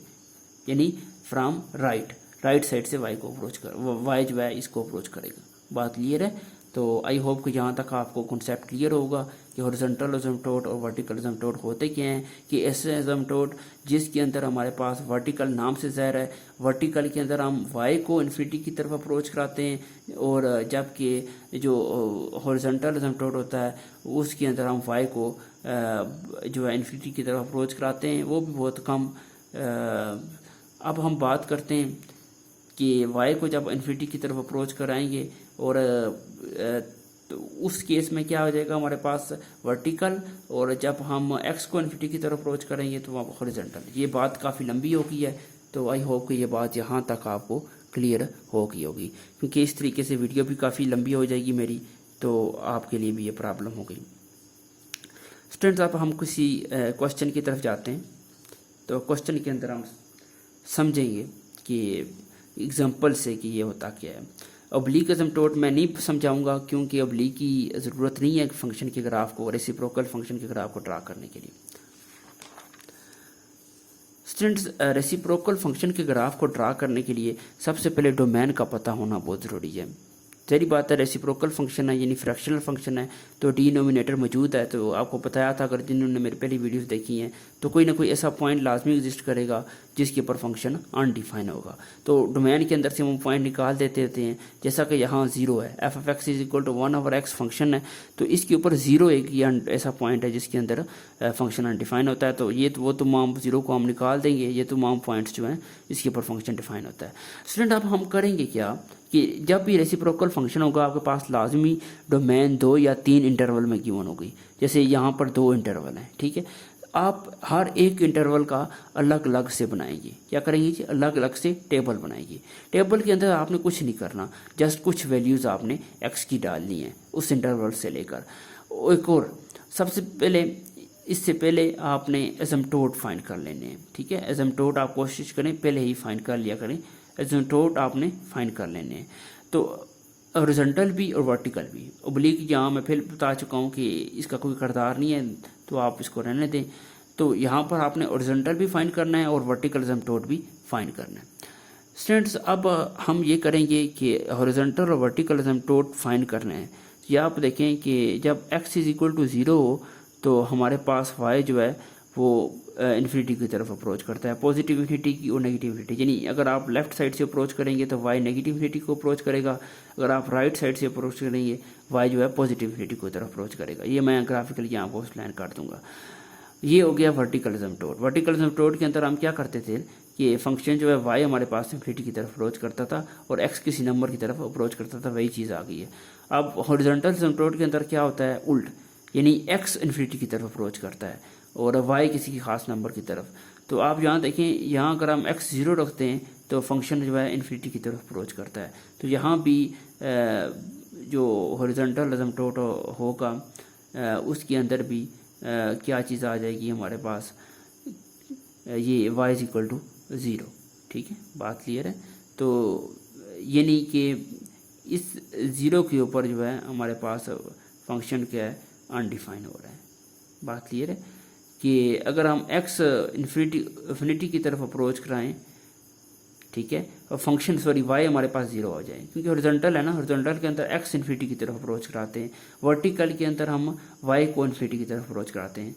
यानी फ्रॉम राइट साइड से y को अप्रोच y जो है इसको अप्रोच करेगा। बात क्लियर है। तो आई होप कि यहाँ तक आपको कॉन्सेप्ट क्लियर होगा कि हॉरिजॉन्टल एसिम्पटोट और वर्टिकल एसिम्पटोट होते क्या हैं। कि ऐसे एसिम्पटोट जिसके अंदर हमारे पास वर्टिकल नाम से ज़ाहिर है, वर्टिकल के अंदर हम y को इन्फिनिटी की तरफ अप्रोच कराते हैं, और जबकि जो हॉरिजॉन्टल एसिम्पटोट होता है उसके अंदर हम y को जो है इन्फिनिटी की तरफ अप्रोच कराते हैं, वो भी बहुत कम। अब हम बात करते हैं कि y को जब इन्फिनिटी की तरफ अप्रोच कराएंगे और तो उस केस में क्या हो जाएगा हमारे पास वर्टिकल, और जब हम x को इन्फिनिटी की तरफ अप्रोच करेंगे तो वहाँ हॉरिजॉन्टल। ये बात काफ़ी लंबी हो गई है, तो आई होप कि ये बात यहाँ तक आपको क्लियर हो गई होगी, क्योंकि इस तरीके से वीडियो भी काफ़ी लंबी हो जाएगी मेरी, तो आपके लिए भी ये प्रॉब्लम हो गई। स्टूडेंट्स, अब हम किसी क्वेश्चन की तरफ जाते हैं। तो क्वेश्चन के अंदर हम समझेंगे कि एग्जाम्पल से कि ये होता क्या है। ऑब्लिक एसिम्पटोट मैं नहीं समझाऊंगा क्योंकि ऑब्लिक की ज़रूरत नहीं है फंक्शन के ग्राफ को, रेसिप्रोकल फंक्शन के ग्राफ को ड्रा करने के लिए। स्टूडेंट्स, रेसिप्रोकल फंक्शन के ग्राफ को ड्रा करने के लिए सबसे पहले डोमेन का पता होना बहुत ज़रूरी है। जहरी बात है, रेसिप्रोकल फंक्शन है यानी फ्रैक्शनल फंक्शन है, तो डिनोमिनेटर मौजूद है। तो आपको बताया था, अगर जिन्होंने मेरी पहली वीडियोस देखी हैं, तो कोई ना कोई ऐसा पॉइंट लाजमी एग्जिस्ट करेगा जिसके ऊपर फंक्शन अनडिफाइन होगा। तो डोमेन के अंदर से हम पॉइंट निकाल देते हैं, जैसा कि यहाँ 0 है, f of x is equal to 1/x function है, तो इसके ऊपर 0 एक ऐसा पॉइंट है जिसके अंदर फंक्शन अनडिफाइन होता है। तो ये वो तमाम 0 को हम निकाल देंगे, ये तमाम पॉइंट्स जो हैं इसके ऊपर फंक्शन डिफाइन होता है। स्टूडेंट, अब हम करेंगे क्या कि जब भी रेसिप्रोकल फंक्शन होगा आपके पास लाजमी डोमेन 2 या 3 इंटरवल में गिवन होगी। जैसे यहाँ पर 2 इंटरवल हैं, ठीक है, आप हर एक इंटरवल का अलग अलग से बनाएंगे। क्या करेंगे जी, अलग अलग से टेबल बनाएंगे। टेबल के अंदर आपने कुछ नहीं करना, जस्ट कुछ वैल्यूज़ आपने एक्स की डालनी है उस इंटरवल से लेकर। एक और सबसे पहले इससे पहले आपने एसिम्प्टोट फाइंड कर लेने हैं, ठीक है। एसिम्प्टोट आप कोशिश करें पहले ही फाइंड कर लिया करें, एसिम्प्टोट आपने फाइंड कर लेने हैं। तो हॉरिजॉन्टल भी और वर्टिकल भी, ओब्लिक यहाँ मैं फिर बता चुका हूँ कि इसका कोई किरदार नहीं है, तो आप इसको रहने दें। तो यहाँ पर आपने हॉरिजॉन्टल भी फाइंड करना है और वर्टिकल एसिम्प्टोट भी फाइंड करना है। स्टूडेंट्स, अब हम ये करेंगे कि हॉरिजॉन्टल और वर्टिकल एसिम्प्टोट फाइंड करना है। ये आप देखें कि जब x इज इक्वल टू 0 हो तो हमारे पास y जो है वो इन्फिनिटी की तरफ अप्रोच करता है, पॉजिटिव इन्फिनिटी की और नेगेटिव इन्फिनिटी। यानी अगर आप लेफ्ट साइड से अप्रोच करेंगे तो y नेगेटिव इन्फिनिटी को अप्रोच करेगा, अगर आप राइट साइड से अप्रोच करेंगे y जो है पॉजिटिव इन्फिनिटी की तरफ अप्रोच करेगा। ये मैं ग्राफिकली यहाँ आपको एक्सप्लेन कर दूंगा। ये हो गया वर्टिकल एसिम्प्टोट। वर्टिकल एसिम्प्टोट के अंदर हम क्या करते थे कि फंक्शन जो है y हमारे पास इन्फिनिटी की तरफ अप्रोच करता था और x किसी नंबर की तरफ अप्रोच करता था, वही चीज़ आ गई है। अब हॉरिजॉन्टल एसिम्प्टोट के अंदर क्या होता है, उल्ट, यानी x इन्फिनिटी की तरफ अप्रोच करता है और y किसी की खास नंबर की तरफ। तो आप यहाँ देखें, यहाँ अगर हम x 0 रखते हैं तो फंक्शन जो है इन्फिनिटी की तरफ अप्रोच करता है। तो यहाँ भी जो हॉरिजॉन्टल एसिम्प्टोट होगा उसके अंदर भी क्या चीज़ आ जाएगी हमारे पास, ये y इज इक्वल टू 0, ठीक है, बात क्लियर है। तो यानी कि इस 0 के ऊपर जो है हमारे पास फंक्शन क्या है, अनडिफाइन हो रहा है। बात क्लियर है कि अगर हम x इन्फिनिटी की तरफ अप्रोच कराएं, ठीक है, और फंक्शन y हमारे पास 0 हो जाए, क्योंकि हॉरिजॉन्टल है ना, हॉरिजॉन्टल के अंदर x इन्फिनिटी की तरफ अप्रोच कराते हैं, वर्टिकल के अंदर हम y को इन्फिनिटी की तरफ अप्रोच कराते हैं।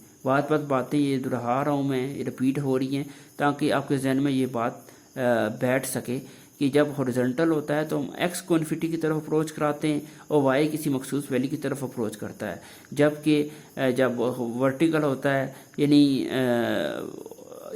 बातें ये दोहरा रहा हूँ मैं, ये रिपीट हो रही हैं ताकि आपके जहन में ये बात बैठ सके कि जब हॉरिजॉन्टल होता है तो हम x को इन्फिनिटी की तरफ अप्रोच कराते हैं और y किसी मखसूस वैल्यू की तरफ अप्रोच करता है। जबकि जब वर्टिकल होता है, यानी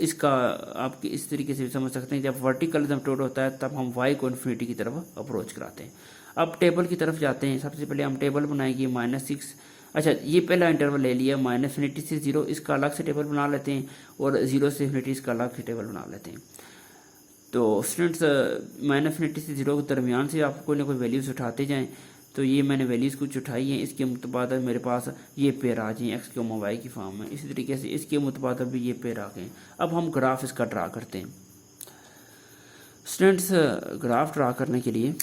इसका आप इस तरीके से समझ सकते हैं, जब वर्टिकल एसिम्प्टोट होता है तब हम y को इन्फिनिटी की तरफ अप्रोच कराते हैं। अब टेबल की तरफ जाते हैं। सबसे पहले हम टेबल बनाएंगे -6। अच्छा, ये पहला इंटरवल ले लिया -इन्फिनिटी से 0, इसका अलग से टेबल बना लेते हैं और 0 से इन्फिनिटी इसका अलग से टेबल बना लेते हैं। तो स्टूडेंट्स, -इन्फिनिटी से 0 के दरमियान से आप कोई ना कोई वैल्यूज़ उठाते जाएँ। तो ये मैंने वैल्यूज़ कुछ उठाई हैं, इसके मुतबादल मेरे पास ये पेयर आ जाएँ x के y की फॉर्म में। इसी तरीके से इसके मुतबादल भी ये पेयर आ गए। अब हम ग्राफ इसका ड्रा करते हैं। स्टूडेंट्स, ग्राफ ड्रा करने के लिए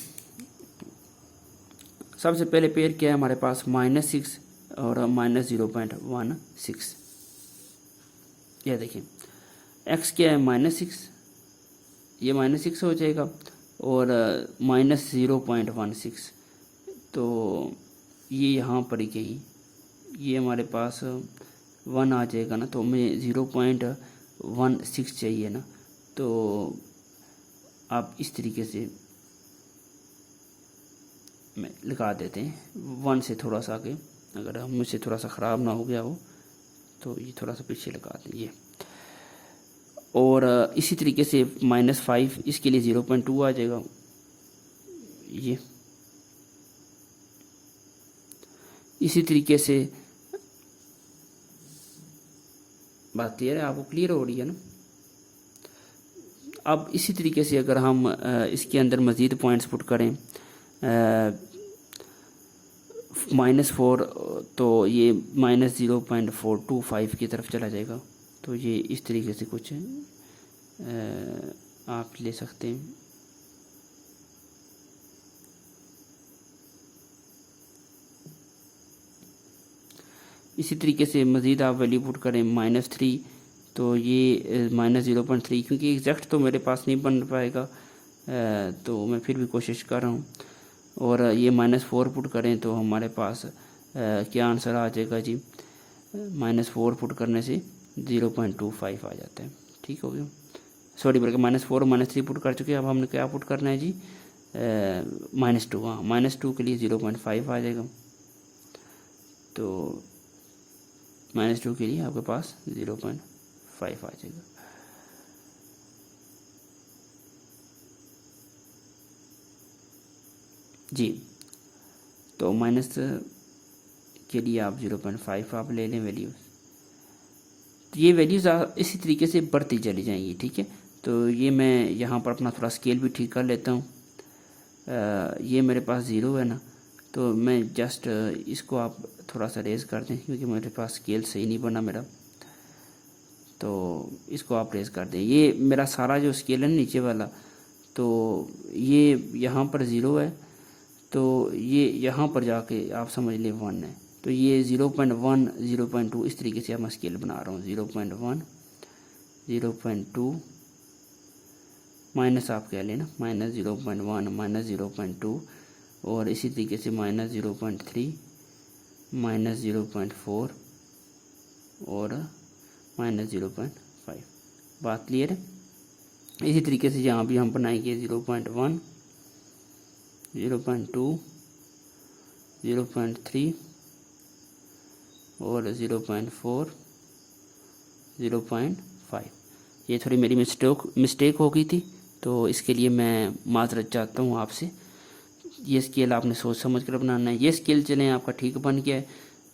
सबसे पहले पेयर क्या है हमारे पास, -6 और -0.16। यह देखें, x क्या है -6, ये -6 हो जाएगा और -0.16, तो ये यहाँ पर ही कहीं ये हमारे पास 1 आ जाएगा ना, तो हमें 0.16 चाहिए ना। तो आप इस तरीके से में लगा देते हैं, 1 से थोड़ा सा आगे, अगर मुझसे थोड़ा सा ख़राब ना हो गया हो तो ये थोड़ा सा पीछे लगा दें ये। और इसी तरीके से -5, इसके लिए 0.2 आ जाएगा ये। इसी तरीके से बात क्लियर है, आपको क्लियर हो रही है ना। अब इसी तरीके से अगर हम इसके अंदर मज़ीद पॉइंट्स पुट करें, -4, तो ये -0.425 की तरफ चला जाएगा। तो ये इस तरीके से कुछ आप ले सकते हैं। इसी तरीके से मज़ीद आप वैल्यू पुट करें -3, तो ये -0.3, क्योंकि एग्जैक्ट तो मेरे पास नहीं बन पाएगा, तो मैं फिर भी कोशिश कर रहा हूँ। और ये -4 पुट करें तो हमारे पास क्या आंसर आ जाएगा जी, -4 पुट करने से 0.25 आ जाता है। ठीक हो गया, सॉरी बल्कि -4 और -3 पुट कर चुके हैं। अब हमने क्या पुट करना है जी, -2। हाँ, -2 के लिए 0.5 आ जाएगा। तो -2 के लिए आपके पास 0.5 आ जाएगा। जी, तो माइनस के लिए आप 0.5 आप ले लें वैल्यूज़। तो ये वैल्यूज़ इसी तरीके से बढ़ती चली जाएंगी। ठीक है, तो ये मैं यहाँ पर अपना थोड़ा स्केल भी ठीक कर लेता हूँ। ये मेरे पास 0 है ना, तो मैं जस्ट इसको आप थोड़ा सा रेज कर दें, क्योंकि मेरे पास स्केल सही नहीं बना मेरा। तो इसको आप रेज कर दें। ये मेरा सारा जो स्केल है नीचे वाला, तो ये यहाँ पर 0 है, तो ये यहाँ पर जाके आप समझ लें 1 है, तो ये 0.1 0.2 इस तरीके से मैं स्केल बना रहा हूँ। 0.1 0.2 माइनस आप कह लेना माइनस 0.1 माइनस 0.2 और इसी तरीके से माइनस 0.3 माइनस 0.4 और माइनस 0.5। बात क्लियर है। इसी तरीके से यहाँ भी हम बनाएंगे 0.1 0.2 0.3 और 0.4 0.5। ये थोड़ी मेरी मिस्टेक हो गई थी, तो इसके लिए मैं माजरत चाहता हूँ आपसे। ये स्केल आपने सोच समझ कर बनाना है। ये स्केल चलें आपका ठीक बन गया है,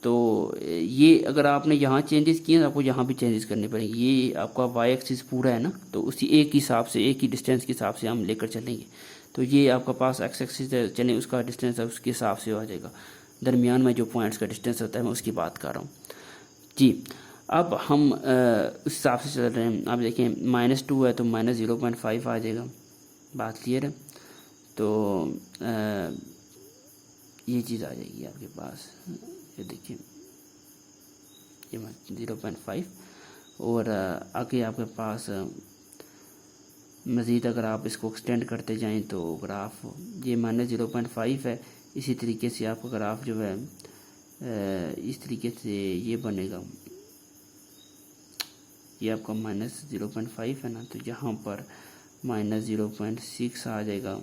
तो ये अगर आपने यहाँ चेंजेस किए तो आपको यहाँ भी चेंजेस करने पड़ेंगे। ये आपका वाई एक्सिस पूरा है ना, तो उसी एक ही हिसाब से, एक ही डिस्टेंस के हिसाब से हम लेकर चलेंगे। तो ये आपका पास एक्स एक्सिस चले, उसका डिस्टेंस है उसके हिसाब से हो जाएगा। दरमियान में जो पॉइंट्स का डिस्टेंस होता है मैं उसकी बात कर रहा हूँ जी। अब हम उस हिसाब से चल रहे हैं। आप देखें -2 है तो -0.5 आ जाएगा। बात क्लियर है। तो ये चीज़ आ जाएगी आपके पास, ये देखिए ये 0.5 और आगे आपके पास मज़ीद अगर आप इसको एक्सटेंड करते जाएं तो ग्राफ ये -0.5 है। इसी तरीके से आपका ग्राफ जो है इस तरीके से ये बनेगा। ये आपका -0.5 है ना, तो यहाँ पर -0.6 आ जाएगा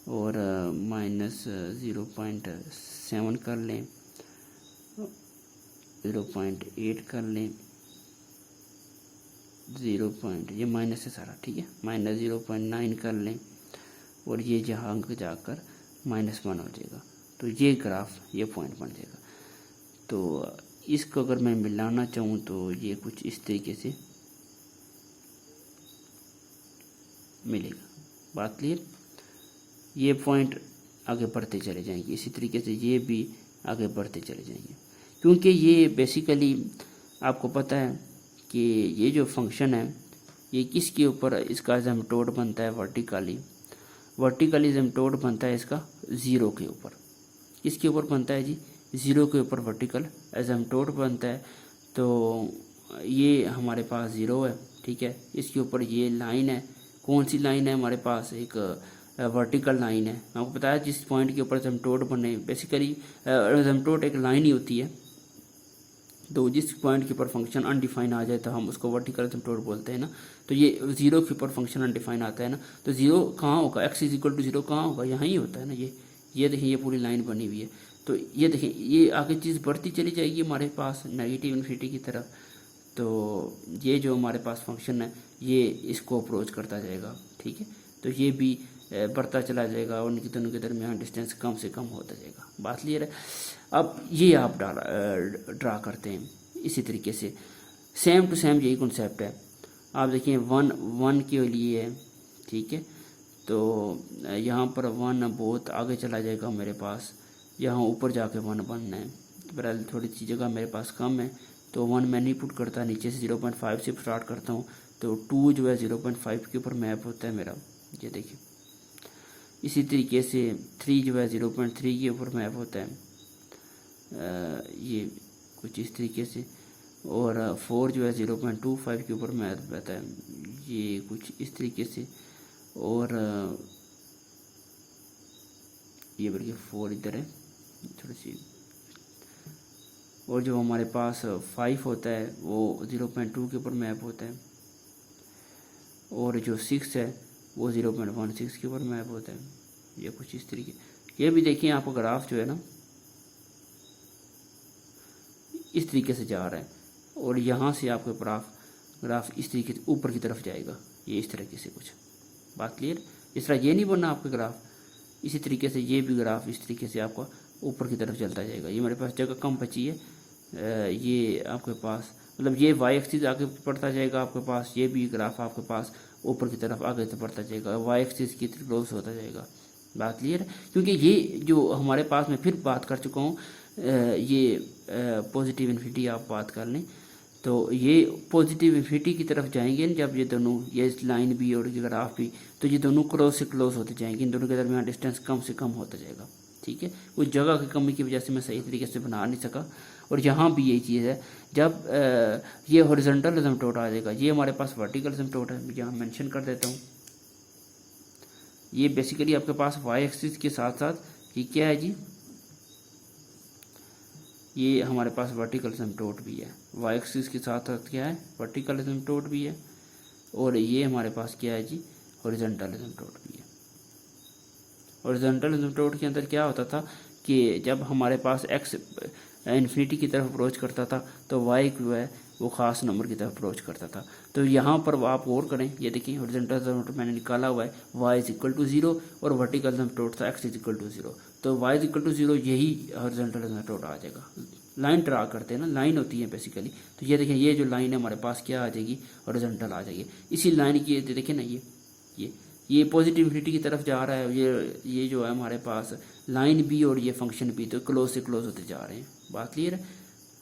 और -0.7 कर लें, 0.8 कर लें, 0. ये माइनस है सारा, ठीक है, -0.9 कर लें और ये जहाँ अंक जाकर -1 हो जाएगा। तो ये ग्राफ ये पॉइंट बन जाएगा। तो इसको अगर मैं मिलाना चाहूँ तो ये कुछ इस तरीके से मिलेगा। बात क्लियर। ये पॉइंट आगे बढ़ते चले जाएंगे, इसी तरीके से ये भी आगे बढ़ते चले जाएंगे, क्योंकि ये बेसिकली आपको पता है कि ये जो फंक्शन है ये किसके ऊपर इसका एसिम्पटोट बनता है, वर्टिकली एसिम्पटोट बनता है इसका 0 के ऊपर। किसके ऊपर बनता है जी? 0 के ऊपर वर्टिकल एसिम्पटोट बनता है। तो ये हमारे पास 0 है, ठीक है, इसके ऊपर ये लाइन है। कौन सी लाइन है हमारे पास? एक वर्टिकल लाइन है। आपको पता है जिस पॉइंट के ऊपर एसिम्पटोट बने, बेसिकली एसिम्पटोट एक लाइन ही होती है। तो जिस पॉइंट के ऊपर फंक्शन अनडिफाइन आ जाए तो हम उसको वर्टिकल एसिम्पटोट बोलते हैं ना। तो ये 0 के ऊपर फंक्शन अनडिफाइन आता है ना, तो 0 कहाँ होगा? x = 0 कहाँ होगा? यहाँ ही होता है ना। ये देखिए ये पूरी लाइन बनी हुई है। तो ये देखिए ये आगे चीज़ बढ़ती चली जाएगी हमारे पास नेगेटिव इन्फिनिटी की तरफ। तो ये जो हमारे पास फंक्शन है ये इसको अप्रोच करता जाएगा, ठीक है। तो ये भी बढ़ता चला जाएगा और उनके दोनों के दरमियान डिस्टेंस कम से कम होता जाएगा। बात क्लियर है। अब ये आप ड्रा करते हैं इसी तरीके से, सेम टू सेम यही कॉन्सेप्ट है। आप देखिए 1 के लिए है, ठीक है। तो यहाँ पर 1 बहुत आगे चला जाएगा मेरे पास, यहाँ ऊपर जाके 1 बनना है। बहरहाल थोड़ी सी जगह मेरे पास कम है तो 1 मैं नहीं पुट करता, नीचे से 0.5 से स्टार्ट करता हूँ। तो 2 जो है 0.5 के ऊपर मैप होता है मेरा, ये देखिए। इसी तरीके से 3 जो है 0.3 के ऊपर मैप होता है, ये कुछ इस तरीके से। और 4 जो है 0.25 के ऊपर मैप होता है, ये कुछ इस तरीके से। और ये बल्कि 4 इधर है थोड़ी सी। और जो हमारे पास 5 होता है वो 0.2 के ऊपर मैप होता है। और जो 6 है वो 0.16 के ऊपर मैप होता है, ये कुछ इस तरीके। ये भी देखिए आपका ग्राफ जो है ना इस तरीके से जा रहा है और यहाँ से आपका ग्राफ इस तरीके से ऊपर की तरफ जाएगा, ये इस तरीके से कुछ। बात क्लियर। इस तरह ये नहीं बनना आपका ग्राफ, इसी तरीके से ये भी ग्राफ इस तरीके से आपका ऊपर की तरफ चलता जाएगा। ये मेरे पास जगह कम बची है, ये आपके पास मतलब ये वाई एक्सिस आगे बढ़ता जाएगा आपके पास, ये भी ग्राफ आपके पास ऊपर की तरफ आगे से बढ़ता जाएगा, वाई एक्सिस की तरफ क्लोज होता जाएगा। बात क्लियर है। क्योंकि ये जो हमारे पास मैं फिर बात कर चुका हूँ, ये पॉजिटिव इन्फिनिटी आप बात कर लें तो ये पॉजिटिव इन्फिनिटी की तरफ जाएंगे न जब ये दोनों, ये लाइन भी और ये ग्राफ भी, तो ये दोनों क्लोज से क्लोज होते जाएंगे, इन दोनों के दरमियान डिस्टेंस कम से कम होता जाएगा। ठीक है, कुछ जगह की कमी की वजह से मैं सही तरीके से बना नहीं सका। और यहाँ भी यही चीज़ है, जब ये हॉरिजॉन्टल एसिम्पटोट आ जाएगा, ये हमारे पास वर्टिकल एसिम्पटोट है, मैं यहाँ मेंशन कर देता हूँ। ये बेसिकली आपके पास वाई एक्सिस के साथ साथ ये क्या है जी, ये हमारे पास वर्टिकल एसिम्पटोट भी है, वाई एक्सिस के साथ साथ क्या है, वर्टिकल एसिम्पटोट भी है, और ये हमारे पास क्या है जी, हॉरिजॉन्टल एसिम्पटोट भी है। हॉरिजॉन्टल एसिम्पटोट के अंदर क्या होता था कि जब हमारे पास एक्स इन्फिनिटी की तरफ अप्रोच करता था तो वाई जो है वो ख़ास नंबर की तरफ अप्रोच करता था। तो यहाँ पर आप गौर करें, ये देखिए हॉरिजॉन्टल एसिम्पटोट मैंने निकाला हुआ है, वाई इज इक्वल टू 0 और वर्टिकल एसिम्पटोट था एक्स इज इक्वल टू 0। तो वाई इज इक्वल टू 0 यही हॉरिजॉन्टल एसिम्पटोट आ जाएगा। लाइन ड्रा करते हैं ना, लाइन होती है बेसिकली। तो ये देखिए ये जो लाइन है हमारे पास क्या आ जाएगी, हॉरिजॉन्टल आ जाएगी। इसी लाइन की देखिए ना, ये पॉजिटिव इन्फिनिटी की तरफ जा रहा है, ये जो है हमारे पास लाइन भी और ये फंक्शन भी तो क्लोज से क्लोज होते जा रहे हैं। बात क्लियर है?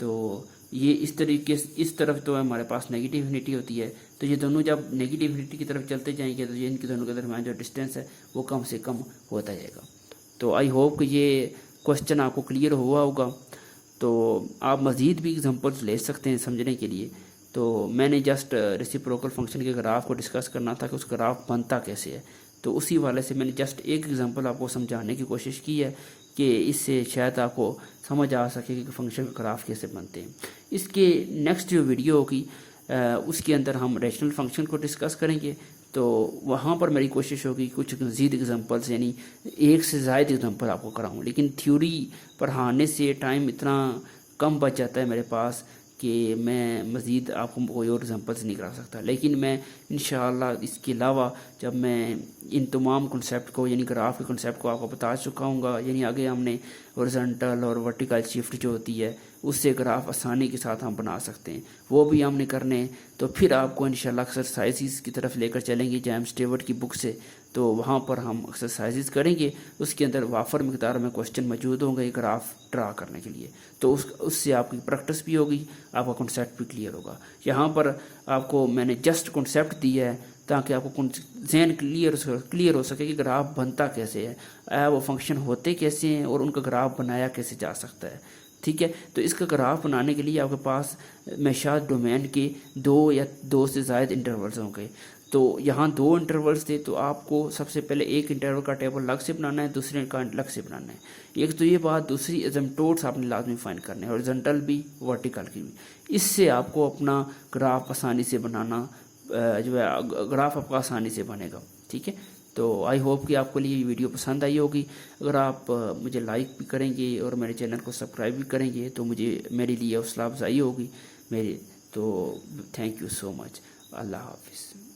तो ये इस तरीके से इस तरफ तो हमारे पास नेगेटिव इन्फिनिटी होती है, तो ये दोनों जब नेगेटिव इन्फिनिटी की तरफ चलते जाएंगे तो ये इनके दोनों के दरमियान जो डिस्टेंस है वो कम से कम होता जाएगा। तो आई होप कि ये क्वेश्चन आपको क्लियर हुआ होगा। तो आप मज़ीद भी एग्जांपल्स ले सकते हैं समझने के लिए। तो मैंने जस्ट रेसिप्रोकल फंक्शन के ग्राफ को डिस्कस करना था कि उस ग्राफ बनता कैसे है, तो उसी वाले से मैंने जस्ट एक एग्जांपल आपको समझाने की कोशिश की है कि इससे शायद आपको समझ आ सके कि फंक्शन के ग्राफ कैसे बनते हैं। इसके नेक्स्ट जो वीडियो होगी उसके अंदर हम रैशनल फंक्शन को डिस्कस करेंगे। तो वहाँ पर मेरी कोशिश होगी कुछ मज़ीद एग्जांपल्स, यानी एक से ज़ायद एग्जांपल आपको कराऊँ, लेकिन थ्योरी पढ़ाने से टाइम इतना कम बच जाता है मेरे पास कि मैं मज़ीद आपको कोई और एग्जांपल्स नहीं करा सकता। लेकिन मैं इंशाअल्लाह इसके अलावा जब मैं इन तमाम कॉन्सेप्ट को, यानी ग्राफ के कॉन्सेप्ट को आपको बता चुका हूँगा, यानी आगे हमने हॉरिजॉन्टल और वर्टिकल शिफ्ट जो होती है उससे ग्राफ आसानी के साथ हम बना सकते हैं, वो भी हमने करने हैं। तो फिर आपको इंशाल्लाह एक्सरसाइजेस की तरफ लेकर चलेंगे जेम्स स्टीवर्ट की बुक से। तो वहाँ पर हम एक्सरसाइजेस करेंगे, उसके अंदर वाफर मिकदार में क्वेश्चन मौजूद होंगे ग्राफ ड्रा करने के लिए। तो उससे आपकी प्रैक्टिस भी होगी, आपका कॉन्सेप्ट भी क्लियर होगा। यहाँ पर आपको मैंने जस्ट कॉन्सेप्ट दिया है ताकि आपको जहन क्लियर हो सके कि ग्राफ बनता कैसे है, वो फंक्शन होते कैसे हैं और उनका ग्राफ बनाया कैसे जा सकता है। ठीक है, तो इसका ग्राफ बनाने के लिए आपके पास मेशार्ट डोमेन के 2 या 2 से ज़ायद इंटरवल्स होंगे। तो यहाँ 2 इंटरवल्स थे, तो आपको सबसे पहले एक इंटरवल का टेबल अलग से बनाना है, दूसरे का अलग से बनाना है। एक तो ये बात, दूसरी एसिम्पटोट्स आपने लाजमी फाइंड करने हैं, हॉरिजॉन्टल भी वर्टिकल की भी। इससे आपको अपना ग्राफ आसानी से बनाना जो है ग्राफ आपका आसानी से बनेगा। ठीक है, तो आई होप कि आपको लिए ये वीडियो पसंद आई होगी। अगर आप मुझे लाइक भी करेंगे और मेरे चैनल को सब्सक्राइब भी करेंगे तो मुझे मेरे लिए हौसला अफजाई होगी मेरी। तो थैंक यू सो मच। अल्लाह हाफिज़।